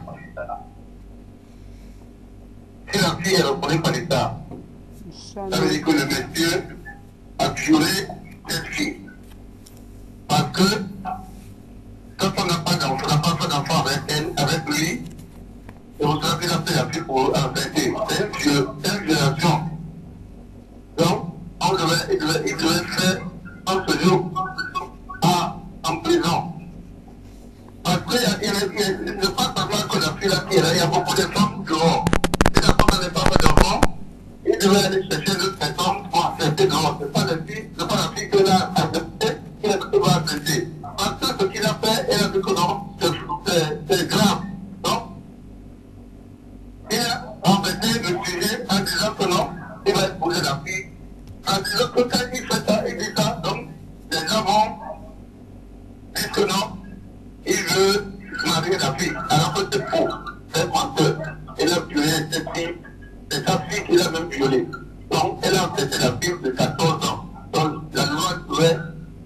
Si la fille est reconnue par l'État, ça veut dire que le monsieur a violé cette fille. Parce que quand on n'a pas d'enfant, on n'a pas fait d'enfant avec elle, avec lui, et on sera qu'il a fait la fille pour arrêter. C'est une violation. Donc, il devait faire un séjour en prison. Parce qu'il ne faut pas savoir que la fille là qui est là, il y a beaucoup de femmes dehors. Si la femme n'avait pas fait d'enfant, il devait aller chercher d'autres personnes pour accepter dehors. C'est pas la fille que là accepté qui va accepter. Parce que ce qu'il a fait, elle a dit que non, c'est grave. Donc, il a embêté le sujet en disant que non, il va épouser la fille. En disant que quand il fait ça, il dit ça, donc les gens vont dire que non, il veut marier la fille. Alors que c'est faux, c'est menteur. Il a violé cette fille, c'est sa fille qu'il a même violée. Donc, elle a embêté la fille de 14 ans. Donc, la loi devait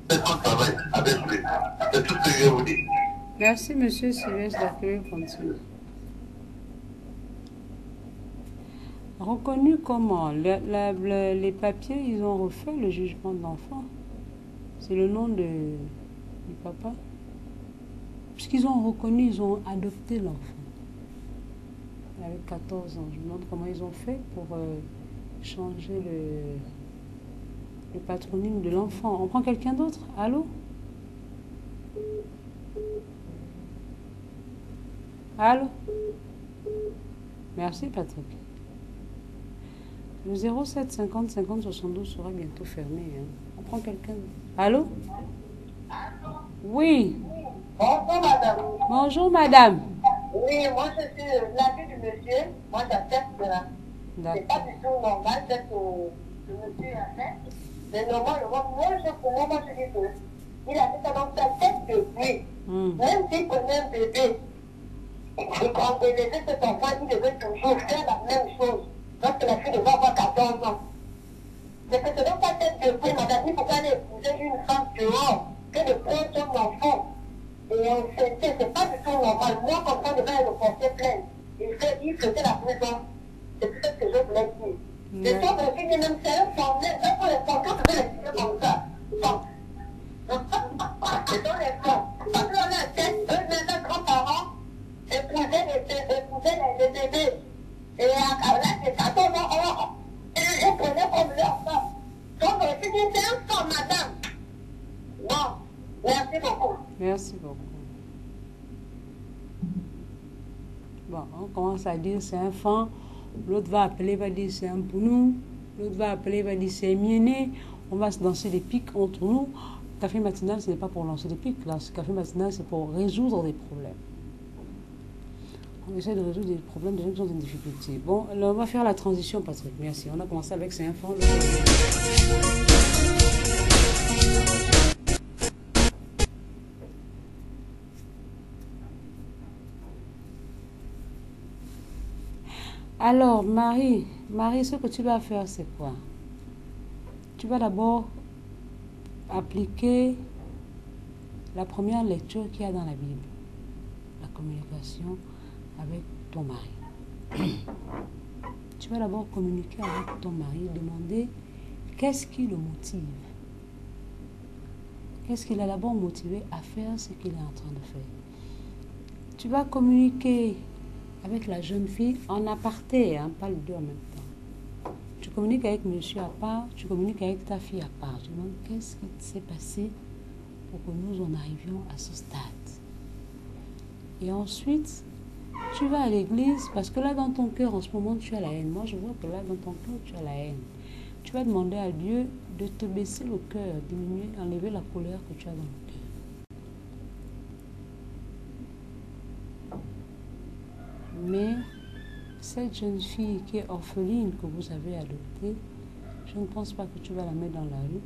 faire son travail avec lui. C'est tout ce que je vais vous dire. Merci, monsieur Sylvestre d'Apéry-Fontaine. Reconnu comment? Les papiers, ils ont refait le jugement de l'enfant. C'est le nom du papa. Puisqu'ils ont reconnu, ils ont adopté l'enfant. Avec 14 ans. Je me demande comment ils ont fait pour changer le patronyme de l'enfant. On prend quelqu'un d'autre? Allô? Allô? Merci, Patrick. Le 07 50 50 72 sera bientôt fermé. Hein. On prend quelqu'un. Allô? Oui. Bonjour, madame. Bonjour, madame. Oui, moi, je suis l'avis du monsieur. Moi, j'accepte cela. C'est pas du tout normal ce que le monsieur a fait. Mais normalement, moi, je dis que il a mis ça dans sa tête depuis. Même s'il connaît un bébé, quand il élevait cet enfant, il devait toujours faire la même chose. Lorsque la fille devait avoir 14 ans. C'est que c'est dans sa tête depuis, madame, il faut qu'elle épouser une femme dehors, que de prendre son enfant. Et on s'était, c'est pas du tout normal. Moi, comme ça, je devais le porter plainte. Il faisait la prison. C'est tout ce que je voulais dire. Les gens me disent, même c'est un fond, même pour les fonds, quand tu veux les dire comme ça. C'est dans les fonds. Parce qu'on a la tête, eux-mêmes, grands-parents, épousaient les bébés. Et à là, c'est 14 ans, ils prenaient comme leur femme. Donc, je dis, c'est un fond, madame. Non. Merci beaucoup. Merci beaucoup. Bon, on commence à dire c'est un fan. L'autre va appeler, va dire c'est un pounou. L'autre va appeler, va dire c'est mienné. On va se lancer des pics entre nous. Café matinal, ce n'est pas pour lancer des pics. Là, ce café matinal, c'est pour résoudre des problèmes. On essaie de résoudre des problèmes de gens qui sont en difficulté. Bon, alors on va faire la transition, Patrick. Merci. On a commencé avec c'est un fan. Alors, Marie, ce que tu vas faire, c'est quoi? Tu vas d'abord appliquer la première lecture qu'il y a dans la Bible, la communication avec ton mari. Tu vas d'abord communiquer avec ton mari, demander qu'est-ce qui le motive. Qu'est-ce qui l'a d'abord motivé à faire ce qu'il est en train de faire. Tu vas communiquer avec la jeune fille en aparté, hein, pas les deux en même temps. Tu communiques avec monsieur à part, tu communiques avec ta fille à part. Tu demandes qu'est-ce qui s'est passé pour que nous en arrivions à ce stade. Et ensuite, tu vas à l'église parce que là dans ton cœur en ce moment tu as la haine. Moi je vois que là dans ton cœur tu as la haine. Tu vas demander à Dieu de te baisser le cœur, diminuer, enlever la colère que tu as dans le cœur. Mais cette jeune fille qui est orpheline que vous avez adoptée, je ne pense pas que tu vas la mettre dans la rue.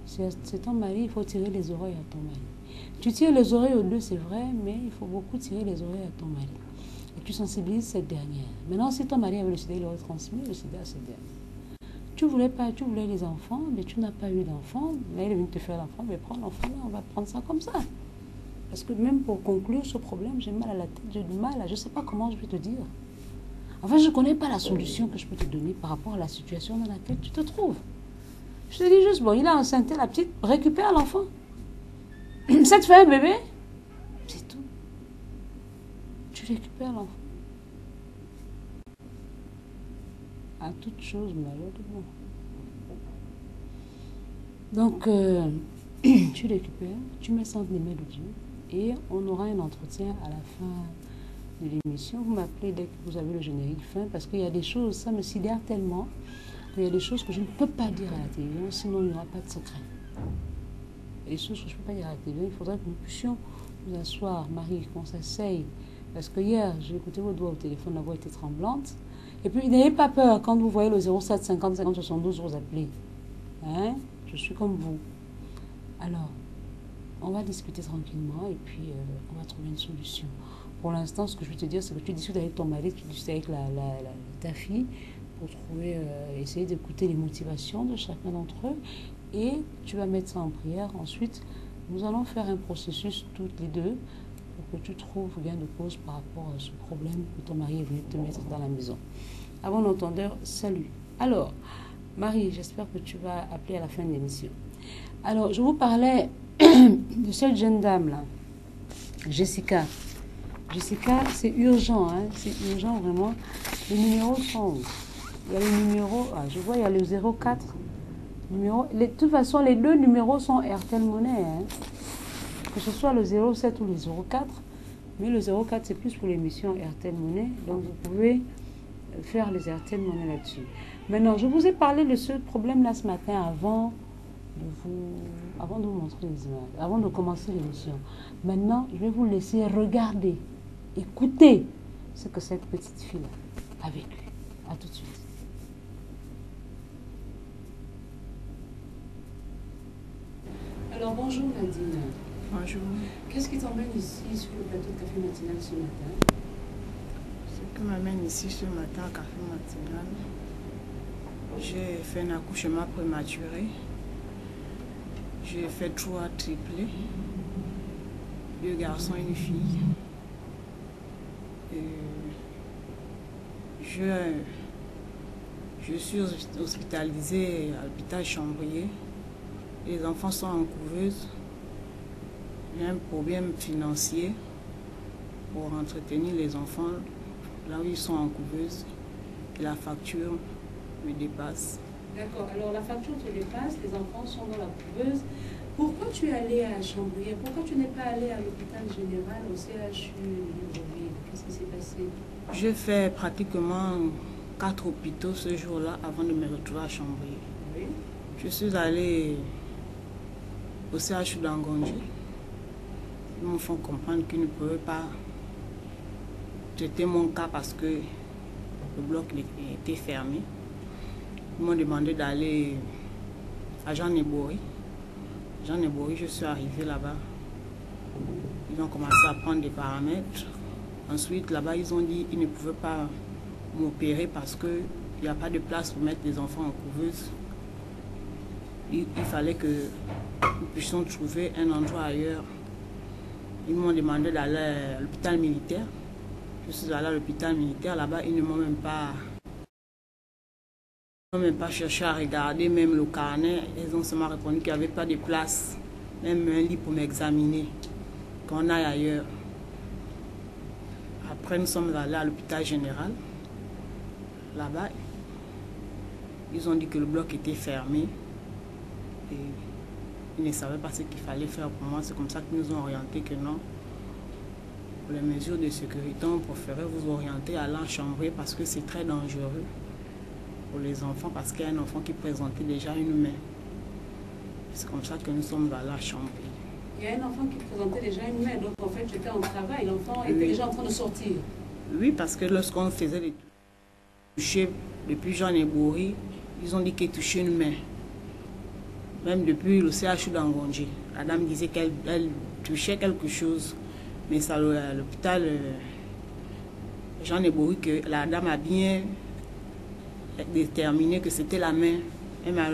C'est ton mari, il faut tirer les oreilles à ton mari. Tu tires les oreilles aux deux, c'est vrai, mais il faut beaucoup tirer les oreilles à ton mari. Et tu sensibilises cette dernière. Maintenant, si ton mari avait le sida, il aurait transmis le sida à cette dernière. Tu voulais les enfants, mais tu n'as pas eu d'enfants. Là, il est venu te faire l'enfant, mais prends l'enfant là, on va prendre ça comme ça. Parce que même pour conclure ce problème, j'ai mal à la tête, j'ai du mal, je ne sais pas comment je vais te dire. Enfin, je ne connais pas la solution que je peux te donner par rapport à la situation dans laquelle tu te trouves. Je te dis juste, bon, il a enceinté la petite, récupère l'enfant. Ça te fait un bébé, c'est tout. Tu récupères l'enfant. À toute chose, malheureusement. Donc, tu récupères, tu mets ça entre les mains de Dieu et on aura un entretien à la fin de l'émission. Vous m'appelez dès que vous avez le générique fin parce qu'il y a des choses, ça me sidère tellement, qu'il y a des choses que je ne peux pas dire à la télévision, sinon il n'y aura pas de secret. Il y a des choses que je ne peux pas dire à la télévision, il faudrait que nous puissions nous asseoir, Marie, qu'on s'asseye. Parce que hier, j'ai écouté votre voix au téléphone, la voix était tremblante. Et puis, n'ayez pas peur quand vous voyez le 07 50 50 72, vous appelez. Hein? Je suis comme vous. Alors, on va discuter tranquillement et puis on va trouver une solution. Pour l'instant, ce que je veux te dire, c'est que tu discutes avec ton mari, tu discutes avec ta fille pour trouver, essayer d'écouter les motivations de chacun d'entre eux et tu vas mettre ça en prière. Ensuite, nous allons faire un processus toutes les deux pour que tu trouves gain de cause par rapport à ce problème que ton mari est venu te mettre dans la maison. À bon entendeur, salut. Alors, Marie, j'espère que tu vas appeler à la fin de l'émission. Alors, je vous parlais de cette jeune dame-là, Jessica. Jessica, c'est urgent, hein, c'est urgent vraiment. Les numéros sont... Il y a les numéros... Ah, je vois, il y a le 04. De toute façon, les deux numéros sont RTL Monnaie. Hein. Que ce soit le 07 ou le 04. Mais le 04, c'est plus pour l'émission RTL Monnaie. Donc, vous pouvez faire les RTL Monnaie là-dessus. Maintenant, je vous ai parlé de ce problème-là ce matin avant de vous montrer les images, avant de commencer l'émission. Maintenant, je vais vous laisser regarder, écouter ce que cette petite fille a vécu. À tout de suite. Alors bonjour. Bonjour Nadine. Bonjour. Qu'est-ce qui t'emmène ici sur le plateau de café matinal ce matin? Ce qui m'amène ici ce matin au café matinal, j'ai fait un accouchement prématuré. J'ai fait 3 triplés, 2 garçons et une fille. Je suis hospitalisée à l'hôpital Chambrier. Les enfants sont en couveuse. J'ai un problème financier pour entretenir les enfants là où ils sont en couveuse. Et la facture me dépasse. D'accord, alors la facture te dépasse, les enfants sont dans la couveuse. Pourquoi tu es allé à Chambrier? Pourquoi tu n'es pas allé à l'hôpital général, au CHU Libreville? Qu'est-ce qui s'est passé? J'ai fait pratiquement 4 hôpitaux ce jour-là avant de me retrouver à Chambrier. Oui. Je suis allée au CHU d'Angonji. Ils me font comprendre qu'ils ne pouvaient pas traiter mon cas parce que le bloc était fermé. Ils m'ont demandé d'aller à Jean Nebori. Jean Nebori, je suis arrivée là-bas. Ils ont commencé à prendre des paramètres. Ensuite, là-bas, ils ont dit qu'ils ne pouvaient pas m'opérer parce qu'il n'y a pas de place pour mettre les enfants en couveuse. Il fallait que nous puissions trouver un endroit ailleurs. Ils m'ont demandé d'aller à l'hôpital militaire. Je suis allée à l'hôpital militaire. Là-bas, ils ne m'ont même pas cherché à regarder, même le carnet. Ils ont seulement répondu qu'il n'y avait pas de place, même un lit pour m'examiner, qu'on aille ailleurs. Après, nous sommes allés à l'hôpital général. Là-bas, ils ont dit que le bloc était fermé. Et ils ne savaient pas ce qu'il fallait faire pour moi. C'est comme ça qu'ils nous ont orienté que non. Pour les mesures de sécurité, on préférait vous orienter à l'Enchambré parce que c'est très dangereux pour les enfants, parce qu'il y a un enfant qui présentait déjà une main. C'est comme ça que nous sommes allés à Chambry. Il y a un enfant qui présentait déjà une main, donc en fait j'étais en travail, l'enfant était déjà en train de sortir. Oui, parce que lorsqu'on faisait les toucher depuis Jean Nebori, ils ont dit qu'il touchait une main. Même depuis le CHU d'Angonji, la dame disait qu'elle touchait quelque chose. Mais c'est à l'hôpital Jean Nebori que la dame a bien déterminé que c'était la main. Même à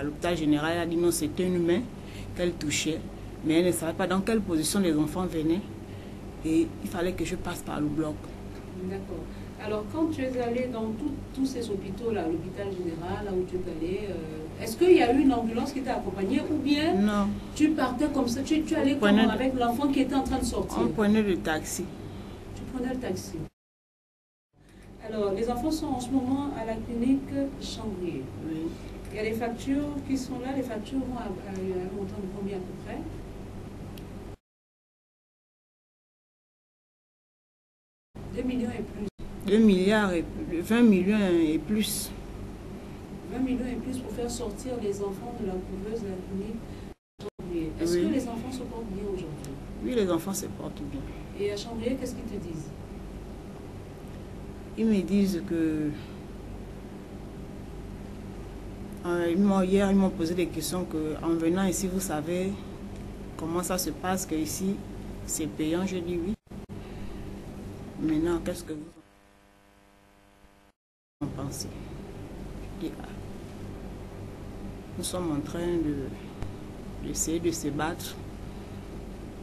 l'hôpital général, elle a dit non, c'était une main qu'elle touchait. Mais elle ne savait pas dans quelle position les enfants venaient. Et il fallait que je passe par le bloc. D'accord. Alors, quand tu es allé dans tous ces hôpitaux-là, l'hôpital général, là où tu es allé, est-ce qu'il y a eu une ambulance qui t'a accompagné ou bien non, tu partais comme ça, tu allais comment, avec l'enfant qui était en train de sortir? On prenait le taxi. Tu prenais le taxi. Alors, les enfants sont en ce moment à la clinique Chambrier. Oui. Il y a les factures qui sont là, les factures vont à un montant de combien à peu près? 2 millions et plus. 2 milliards et 20 millions et plus. 20 millions et plus pour faire sortir les enfants de la couveuse de la clinique Chambrier. Est-ce Oui. que les enfants se portent bien aujourd'hui? Oui, les enfants se portent bien. Et à Chambrier, qu'est-ce qu'ils te disent? Ils me disent que... Hier, ils m'ont posé des questions qu'en venant ici, vous savez comment ça se passe, que ici, c'est payant. Je dis oui. Maintenant, qu'est-ce que vous en pensez? Je dis, ah, nous sommes en train d'essayer de se battre.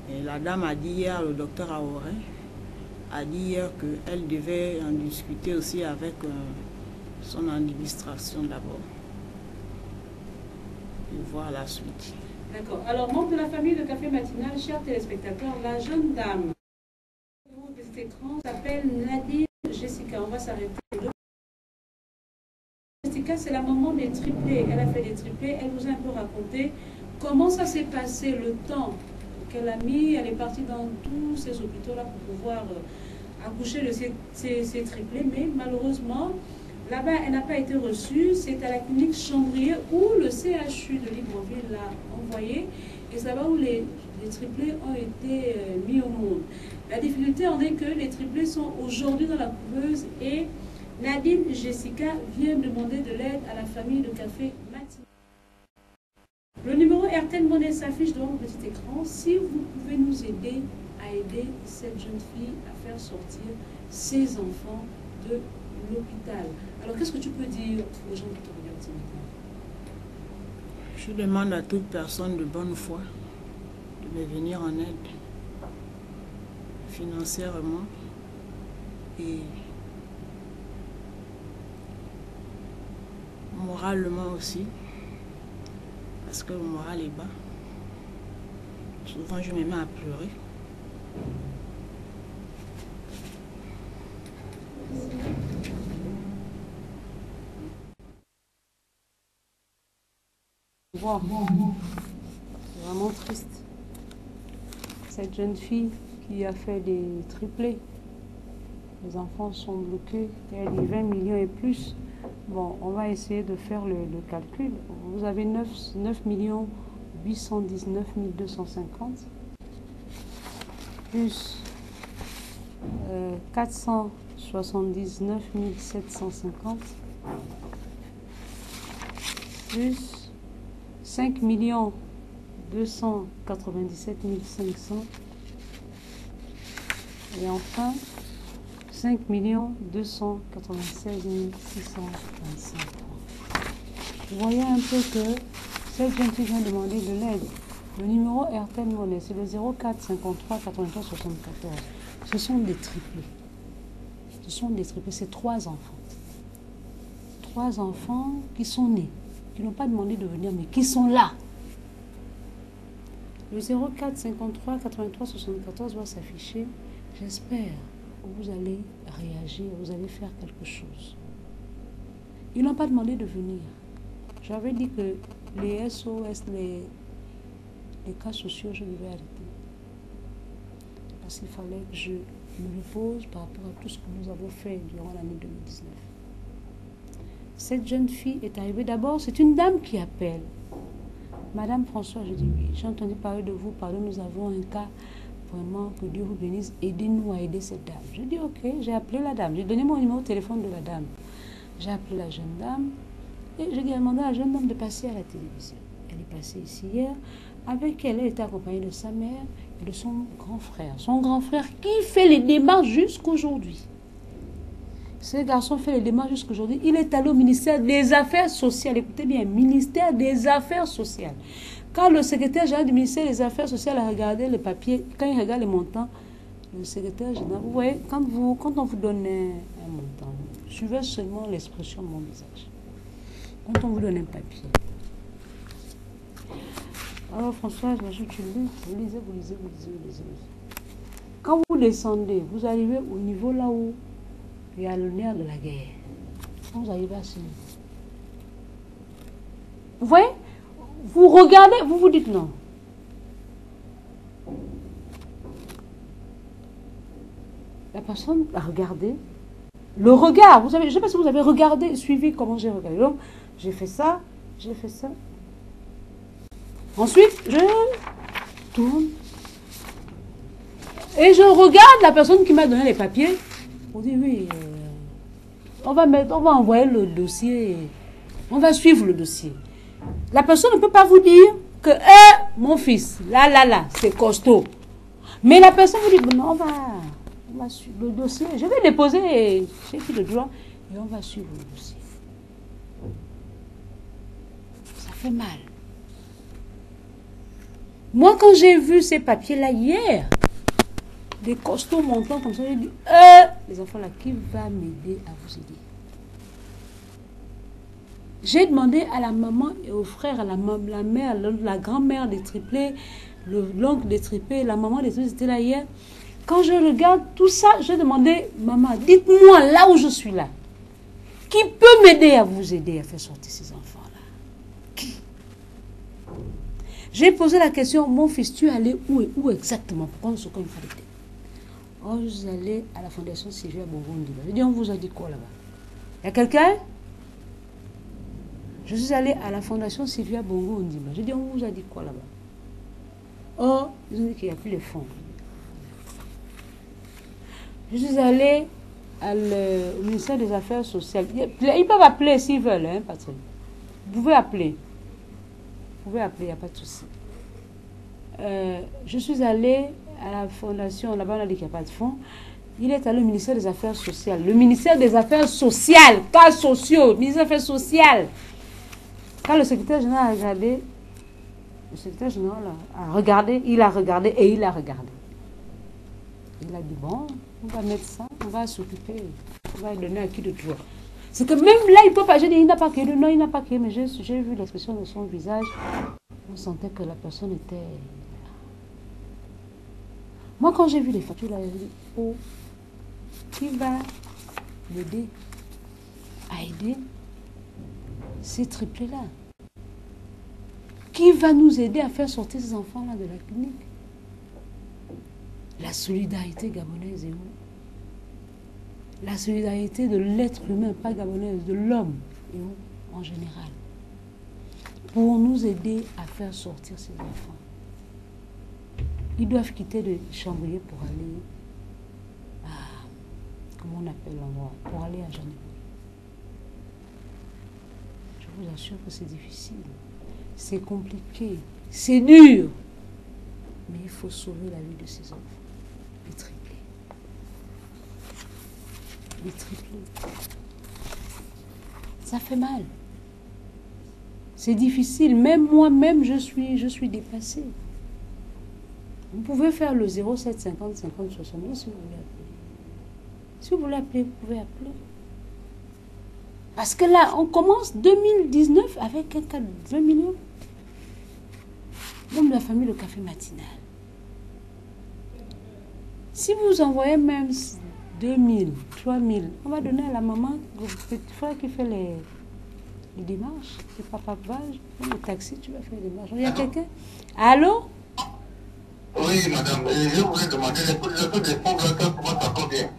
Et la dame a dit hier, le docteur Aoré, a dit hier qu'elle devait en discuter aussi avec son administration d'abord. Et voir la suite. D'accord. Alors, membre de la famille de Café Matinal, chers téléspectateurs, la jeune dame de cet écran s'appelle Nadine Jessica. On va s'arrêter. Jessica, c'est la maman des triplés. Elle a fait des triplés. Elle nous a un peu raconté comment ça s'est passé, le temps qu'elle a mis. Elle est partie dans tous ces hôpitaux-là pour pouvoir accoucher de ces triplés. Mais malheureusement, là-bas, elle n'a pas été reçue. C'est à la clinique Chambrier où le CHU de Libreville l'a envoyée. Et c'est là-bas où les triplés ont été mis au monde. La difficulté en est que les triplés sont aujourd'hui dans la couveuse et Nadine Jessica vient demander de l'aide à la famille de Café Matinal. Le numéro RTL Monnaie s'affiche devant mon petit écran. Si vous pouvez nous aider à aider cette jeune fille à faire sortir ses enfants de l'hôpital. Alors, qu'est-ce que tu peux dire aux gens qui te regardent ce matin? Je demande à toute personne de bonne foi de me venir en aide financièrement et moralement aussi, parce que le moral est bas. Souvent, je me mets à pleurer. Wow. C'est vraiment triste. Cette jeune fille qui a fait des triplés. Les enfants sont bloqués. Il y a des 20 millions et plus. Bon, on va essayer de faire le calcul. Vous avez 9 819 250 plus 479 750 plus 5 297 500 et enfin 5 296 625. Vous voyez un peu que cette jeune fille vient demander de l'aide. Le numéro RTL Monnaie, c'est le 04 53 83 74. Ce sont des triplés. Ce sont des triplés, c'est 3 enfants. 3 enfants qui sont nés, qui n'ont pas demandé de venir, mais qui sont là. Le 04 53 83 74 va s'afficher. J'espère que vous allez réagir, vous allez faire quelque chose. Ils n'ont pas demandé de venir. J'avais dit que les SOS, les cas sociaux, je devais arrêter. Parce qu'il fallait que je me repose par rapport à tout ce que nous avons fait durant l'année 2019. Cette jeune fille est arrivée d'abord, c'est une dame qui appelle. Madame François, je dis oui, j'ai entendu parler de vous, pardon, nous avons un cas, vraiment, que Dieu vous bénisse, aidez-nous à aider cette dame. Je dis ok, j'ai appelé la dame, j'ai donné mon numéro de téléphone de la dame. J'ai appelé la jeune dame et j'ai demandé à la jeune dame de passer à la télévision. Elle est passée ici hier. Avec elle, elle était accompagnée de sa mère et de son grand frère. Son grand frère qui fait les démarches jusqu'aujourd'hui. Ce garçon fait les démarches jusqu'aujourd'hui. Il est allé au ministère des Affaires sociales. Écoutez bien, ministère des Affaires sociales. Quand le secrétaire général du ministère des Affaires sociales a regardé les papiers, quand il regarde les montants, le secrétaire général, vous voyez, quand on vous donne un montant, suivez seulement l'expression de mon visage. Quand on vous donne un papier. Alors François, j'imagine que tu lis, vous lisez. Quand vous descendez, vous arrivez au niveau là où il y a le nerf de la guerre. Quand vous arrivez à ce niveau. Vous voyez? Vous regardez, vous vous dites non. La personne a regardé. Le regard, vous savez, je ne sais pas si vous avez regardé, suivi comment j'ai regardé. Donc, j'ai fait ça, j'ai fait ça. Ensuite, je tourne. Et je regarde la personne qui m'a donné les papiers. On dit oui, on va envoyer le dossier. On va suivre le dossier. La personne ne peut pas vous dire que mon fils, là, c'est costaud. Mais la personne vous dit, non, on va suivre le dossier. Je vais déposer chez qui le droit et on va suivre le dossier. Ça fait mal. Moi, quand j'ai vu ces papiers-là hier, des costauds montants comme ça, j'ai dit, les enfants là, qui va m'aider à vous aider? J'ai demandé à la maman et au frère, à la mère, la grand-mère des triplés, l'oncle des triplés, la maman des triplés, c'était là hier. Quand je regarde tout ça, j'ai demandé, maman, dites-moi là où je suis là. Qui peut m'aider à vous aider à faire sortir ces enfants-là? Qui? J'ai posé la question, mon fils, tu es allé où exactement? Pourquoi ce qu'il fallait? Oh, je suis allé à la fondation Sylvia Bongondi. Je dis, on vous a dit quoi là-bas? Il y a quelqu'un? Je suis allé à la fondation Sylvia Bongo Ondimba. Je dis, on vous a dit quoi là-bas? Oh, ils ont dit qu'il n'y a plus les fonds. Je suis allé au ministère des Affaires sociales. Ils peuvent appeler s'ils veulent, hein, Patrick. Vous pouvez appeler. pouvez appeler, il n'y a pas de souci. Je suis allée à la fondation, là-bas on a dit qu'il n'y a pas de fonds. Il est allé au ministère des Affaires sociales. Le ministère des Affaires sociales, cas sociaux, ministère des Affaires sociales. Quand le secrétaire général a regardé, le secrétaire général a regardé, il a regardé et il a regardé. Il a dit, bon, on va mettre ça, on va s'occuper, on va donner à qui de toi. C'est que même là, il ne peut pas, j'ai dit, il n'a pas crié, non, il n'a pas crié, mais j'ai vu l'expression de son visage, on sentait que la personne était... Moi, quand j'ai vu les factures, là, j'ai dit, oh, qui va m'aider à aider ces triplés-là? Qui va nous aider à faire sortir ces enfants-là de la clinique? La solidarité gabonaise est où? La solidarité de l'être humain, pas gabonaise, de l'homme est où en général? Pour nous aider à faire sortir ces enfants. Ils doivent quitter le Chambrier pour aller à, comment on appelle l'endroit, pour aller à Genève. Je vous assure que c'est difficile, c'est compliqué, c'est dur. Mais il faut sauver la vie de ces enfants. Les triplés. Les triplés. Ça fait mal. C'est difficile. Même moi-même, je suis dépassée. Vous pouvez faire le 07 50 50 70 si vous voulez appeler. Si vous voulez appeler, vous pouvez appeler. Parce que là, on commence 2019 avec un cas de 20 millions. Même la famille, le café matinal. Si vous envoyez même 2000, 3000, on va donner à la maman, le petit frère qui fait les démarches. Le papa va, le taxi, tu vas faire les démarches. Il y a quelqu'un? Allô? Oui, madame, je voulais demander le peu des pauvres, comment ça convient?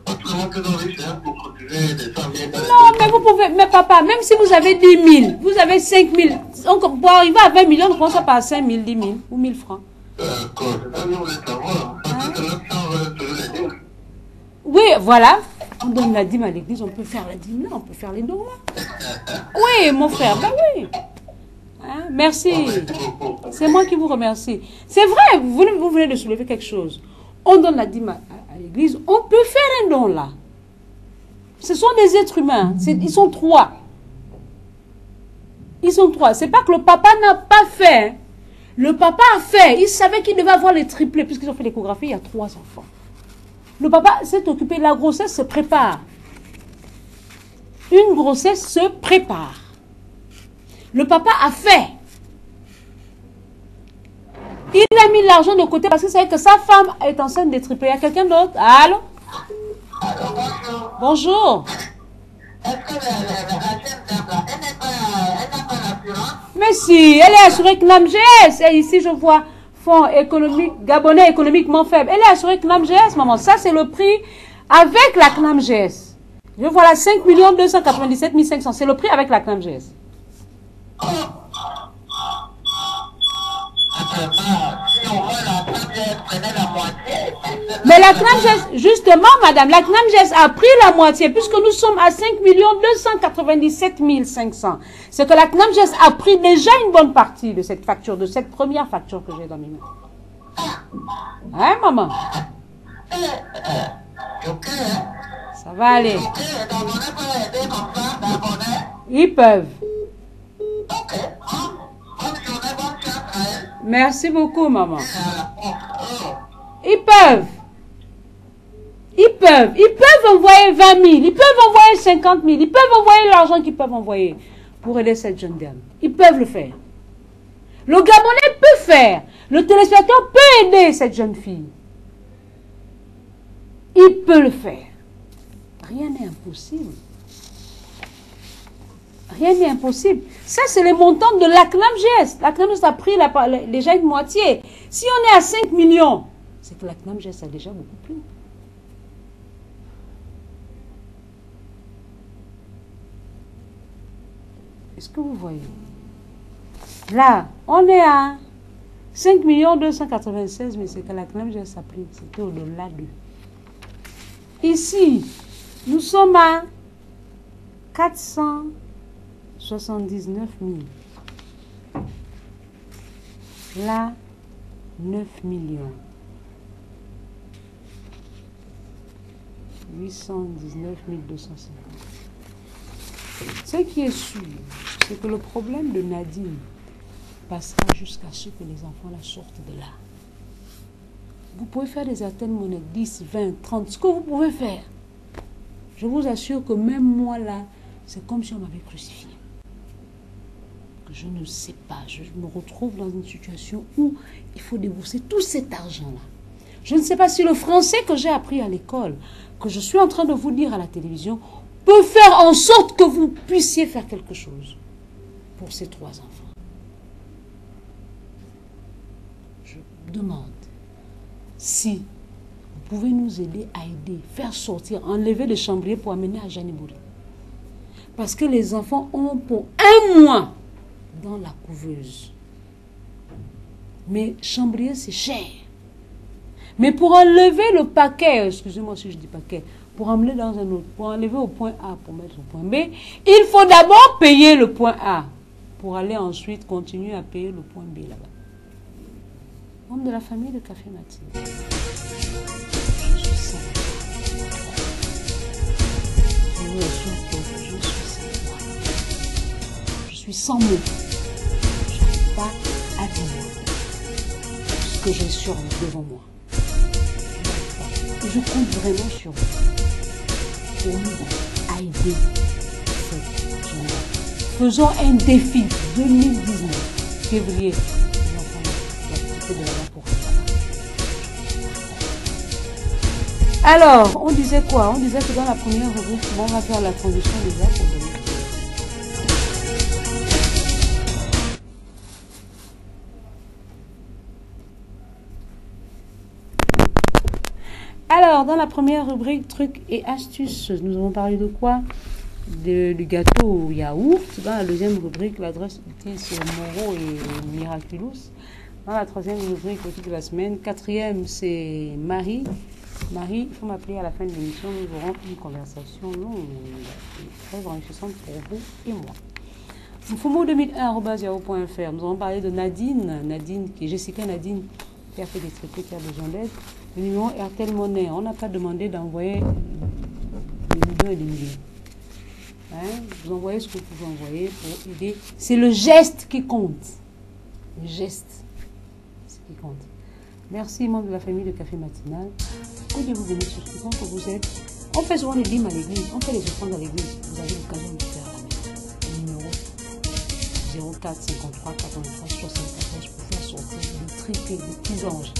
Parce que moi, que dans les chiens, pour continuer des 100 000. Non, mais vous pouvez, mais papa, même si vous avez 10 000, vous avez 5 000, pour arriver à 20 millions, on commence par 5 000, 10 000 ou 1000 francs. D'accord, je voulais savoir, parce que c'est 900 sur les dîmes. Oui, voilà. On donne la dîme à l'église, on peut faire la dîme là, on peut faire les dons là. Oui, mon frère, ben oui. Hein, merci. C'est moi qui vous remercie. C'est vrai, vous venez de soulever quelque chose. On donne la dîme à l'église, on peut faire un don là. Ce sont des êtres humains, ils sont trois. Ils sont trois. C'est pas que le papa n'a pas fait. Hein. Le papa a fait. Il savait qu'il devait avoir les triplés, puisqu'ils ont fait l'échographie, il y a 3 enfants. Le papa s'est occupé, la grossesse se prépare. Une grossesse se prépare. Le papa a fait. Il a mis l'argent de côté parce qu'il savait que sa femme est enceinte des triplés. Il y a quelqu'un d'autre? Allô? Bonjour. Est-ce que la jeune dame là, elle n'a pas l'assurance? Mais si, elle est assurée CNAMGS. Et ici, je vois fonds économique, gabonais économiquement faible. Elle est assurée CNAMGS, maman. Ça, c'est le prix avec la CNAMGS. Je vois là 5 297 500. C'est le prix avec la CNAMGS. Mais la CNAMGS, justement, madame, la CNAMGS a pris la moitié, puisque nous sommes à 5 297 500. C'est que la CNAMGS a pris déjà une bonne partie de cette facture, de cette première facture que j'ai dans mes mains. Hein, maman? Ça va aller. Ils peuvent. Merci beaucoup, maman. Ils peuvent. Ils peuvent envoyer 20 000, ils peuvent envoyer 50 000, ils peuvent envoyer l'argent qu'ils peuvent envoyer pour aider cette jeune dame. Ils peuvent le faire. Le Gabonais peut faire. Le téléspectateur peut aider cette jeune fille. Il peut le faire. Rien n'est impossible. Rien n'est impossible. Ça, c'est les montants de la CNAMGS. La CNAMGS a pris déjà une moitié. Si on est à 5 millions, c'est que la CNAMGS a déjà beaucoup pris. Est-ce que vous voyez? Là, on est à 5 296 000, c'est que la CNAMGS a pris. C'était au-delà d'eux. Ici, nous sommes à 479 000. Là, 9 millions. 819 250. Ce qui est sûr, c'est que le problème de Nadine passera jusqu'à ce que les enfants la sortent de là. Vous pouvez faire des atteintes monnaie 10, 20, 30, ce que vous pouvez faire. Je vous assure que même moi là, c'est comme si on m'avait crucifié. Que je ne sais pas, je me retrouve dans une situation où il faut débourser tout cet argent-là. Je ne sais pas si le français que j'ai appris à l'école, que je suis en train de vous dire à la télévision, peut faire en sorte que vous puissiez faire quelque chose pour ces 3 enfants. Je demande si vous pouvez nous aider à aider, faire sortir, enlever les chambriers pour amener à Janibouri. Parce que les enfants ont pour 1 mois dans la couveuse. Mais chambrier, c'est cher. Mais pour enlever le paquet, excusez-moi si je dis paquet, pour emmener dans un autre, pour enlever au point A, pour mettre au point B, il faut d'abord payer le point A, pour aller ensuite continuer à payer le point B là-bas. Membre de la famille de Café Matinal. Je suis sans mots. Je n'arrive pas à dire ce que j'ai sur devant moi. Je compte vraiment sur vous pour nous à aider cette jeune. Faisons un défi 2019, février. Les enfants de là-bas pour alors, on disait quoi? On disait que dans la première rubrique, on va faire la transition déjà pour venir. Alors, dans la première rubrique, trucs et astuces, nous avons parlé de quoi? Du gâteau au yaourt. Dans la deuxième rubrique, l'adresse utile, c'est Moro et Miraculous. Dans la troisième rubrique, le titre de la semaine. Quatrième, c'est Marie. Marie, il faut m'appeler à la fin de l'émission. Nous aurons une conversation longue et très enrichissante pour vous et moi. Mfumo2001@yahoo.fr. Nous allons parler de Nadine. Nadine, qui est Jessica Nadine, qui a fait des traités, qui a besoin d'aide. Le numéro RTL Monnaie. On n'a pas demandé d'envoyer des millions et des millions. Hein? Vous envoyez ce que vous pouvez envoyer pour aider. C'est le geste qui compte. Le geste, c'est ce qui compte. Merci, membres de la famille de Café Matinal. Que Dieu vous bénisse sur tout que vous êtes. On fait souvent les dîmes à l'église. On fait les offrandes à l'église. Vous avez l'occasion de faire à la maison. Le numéro 04 53 83 74 pour faire sortir le triplé, les petits anges.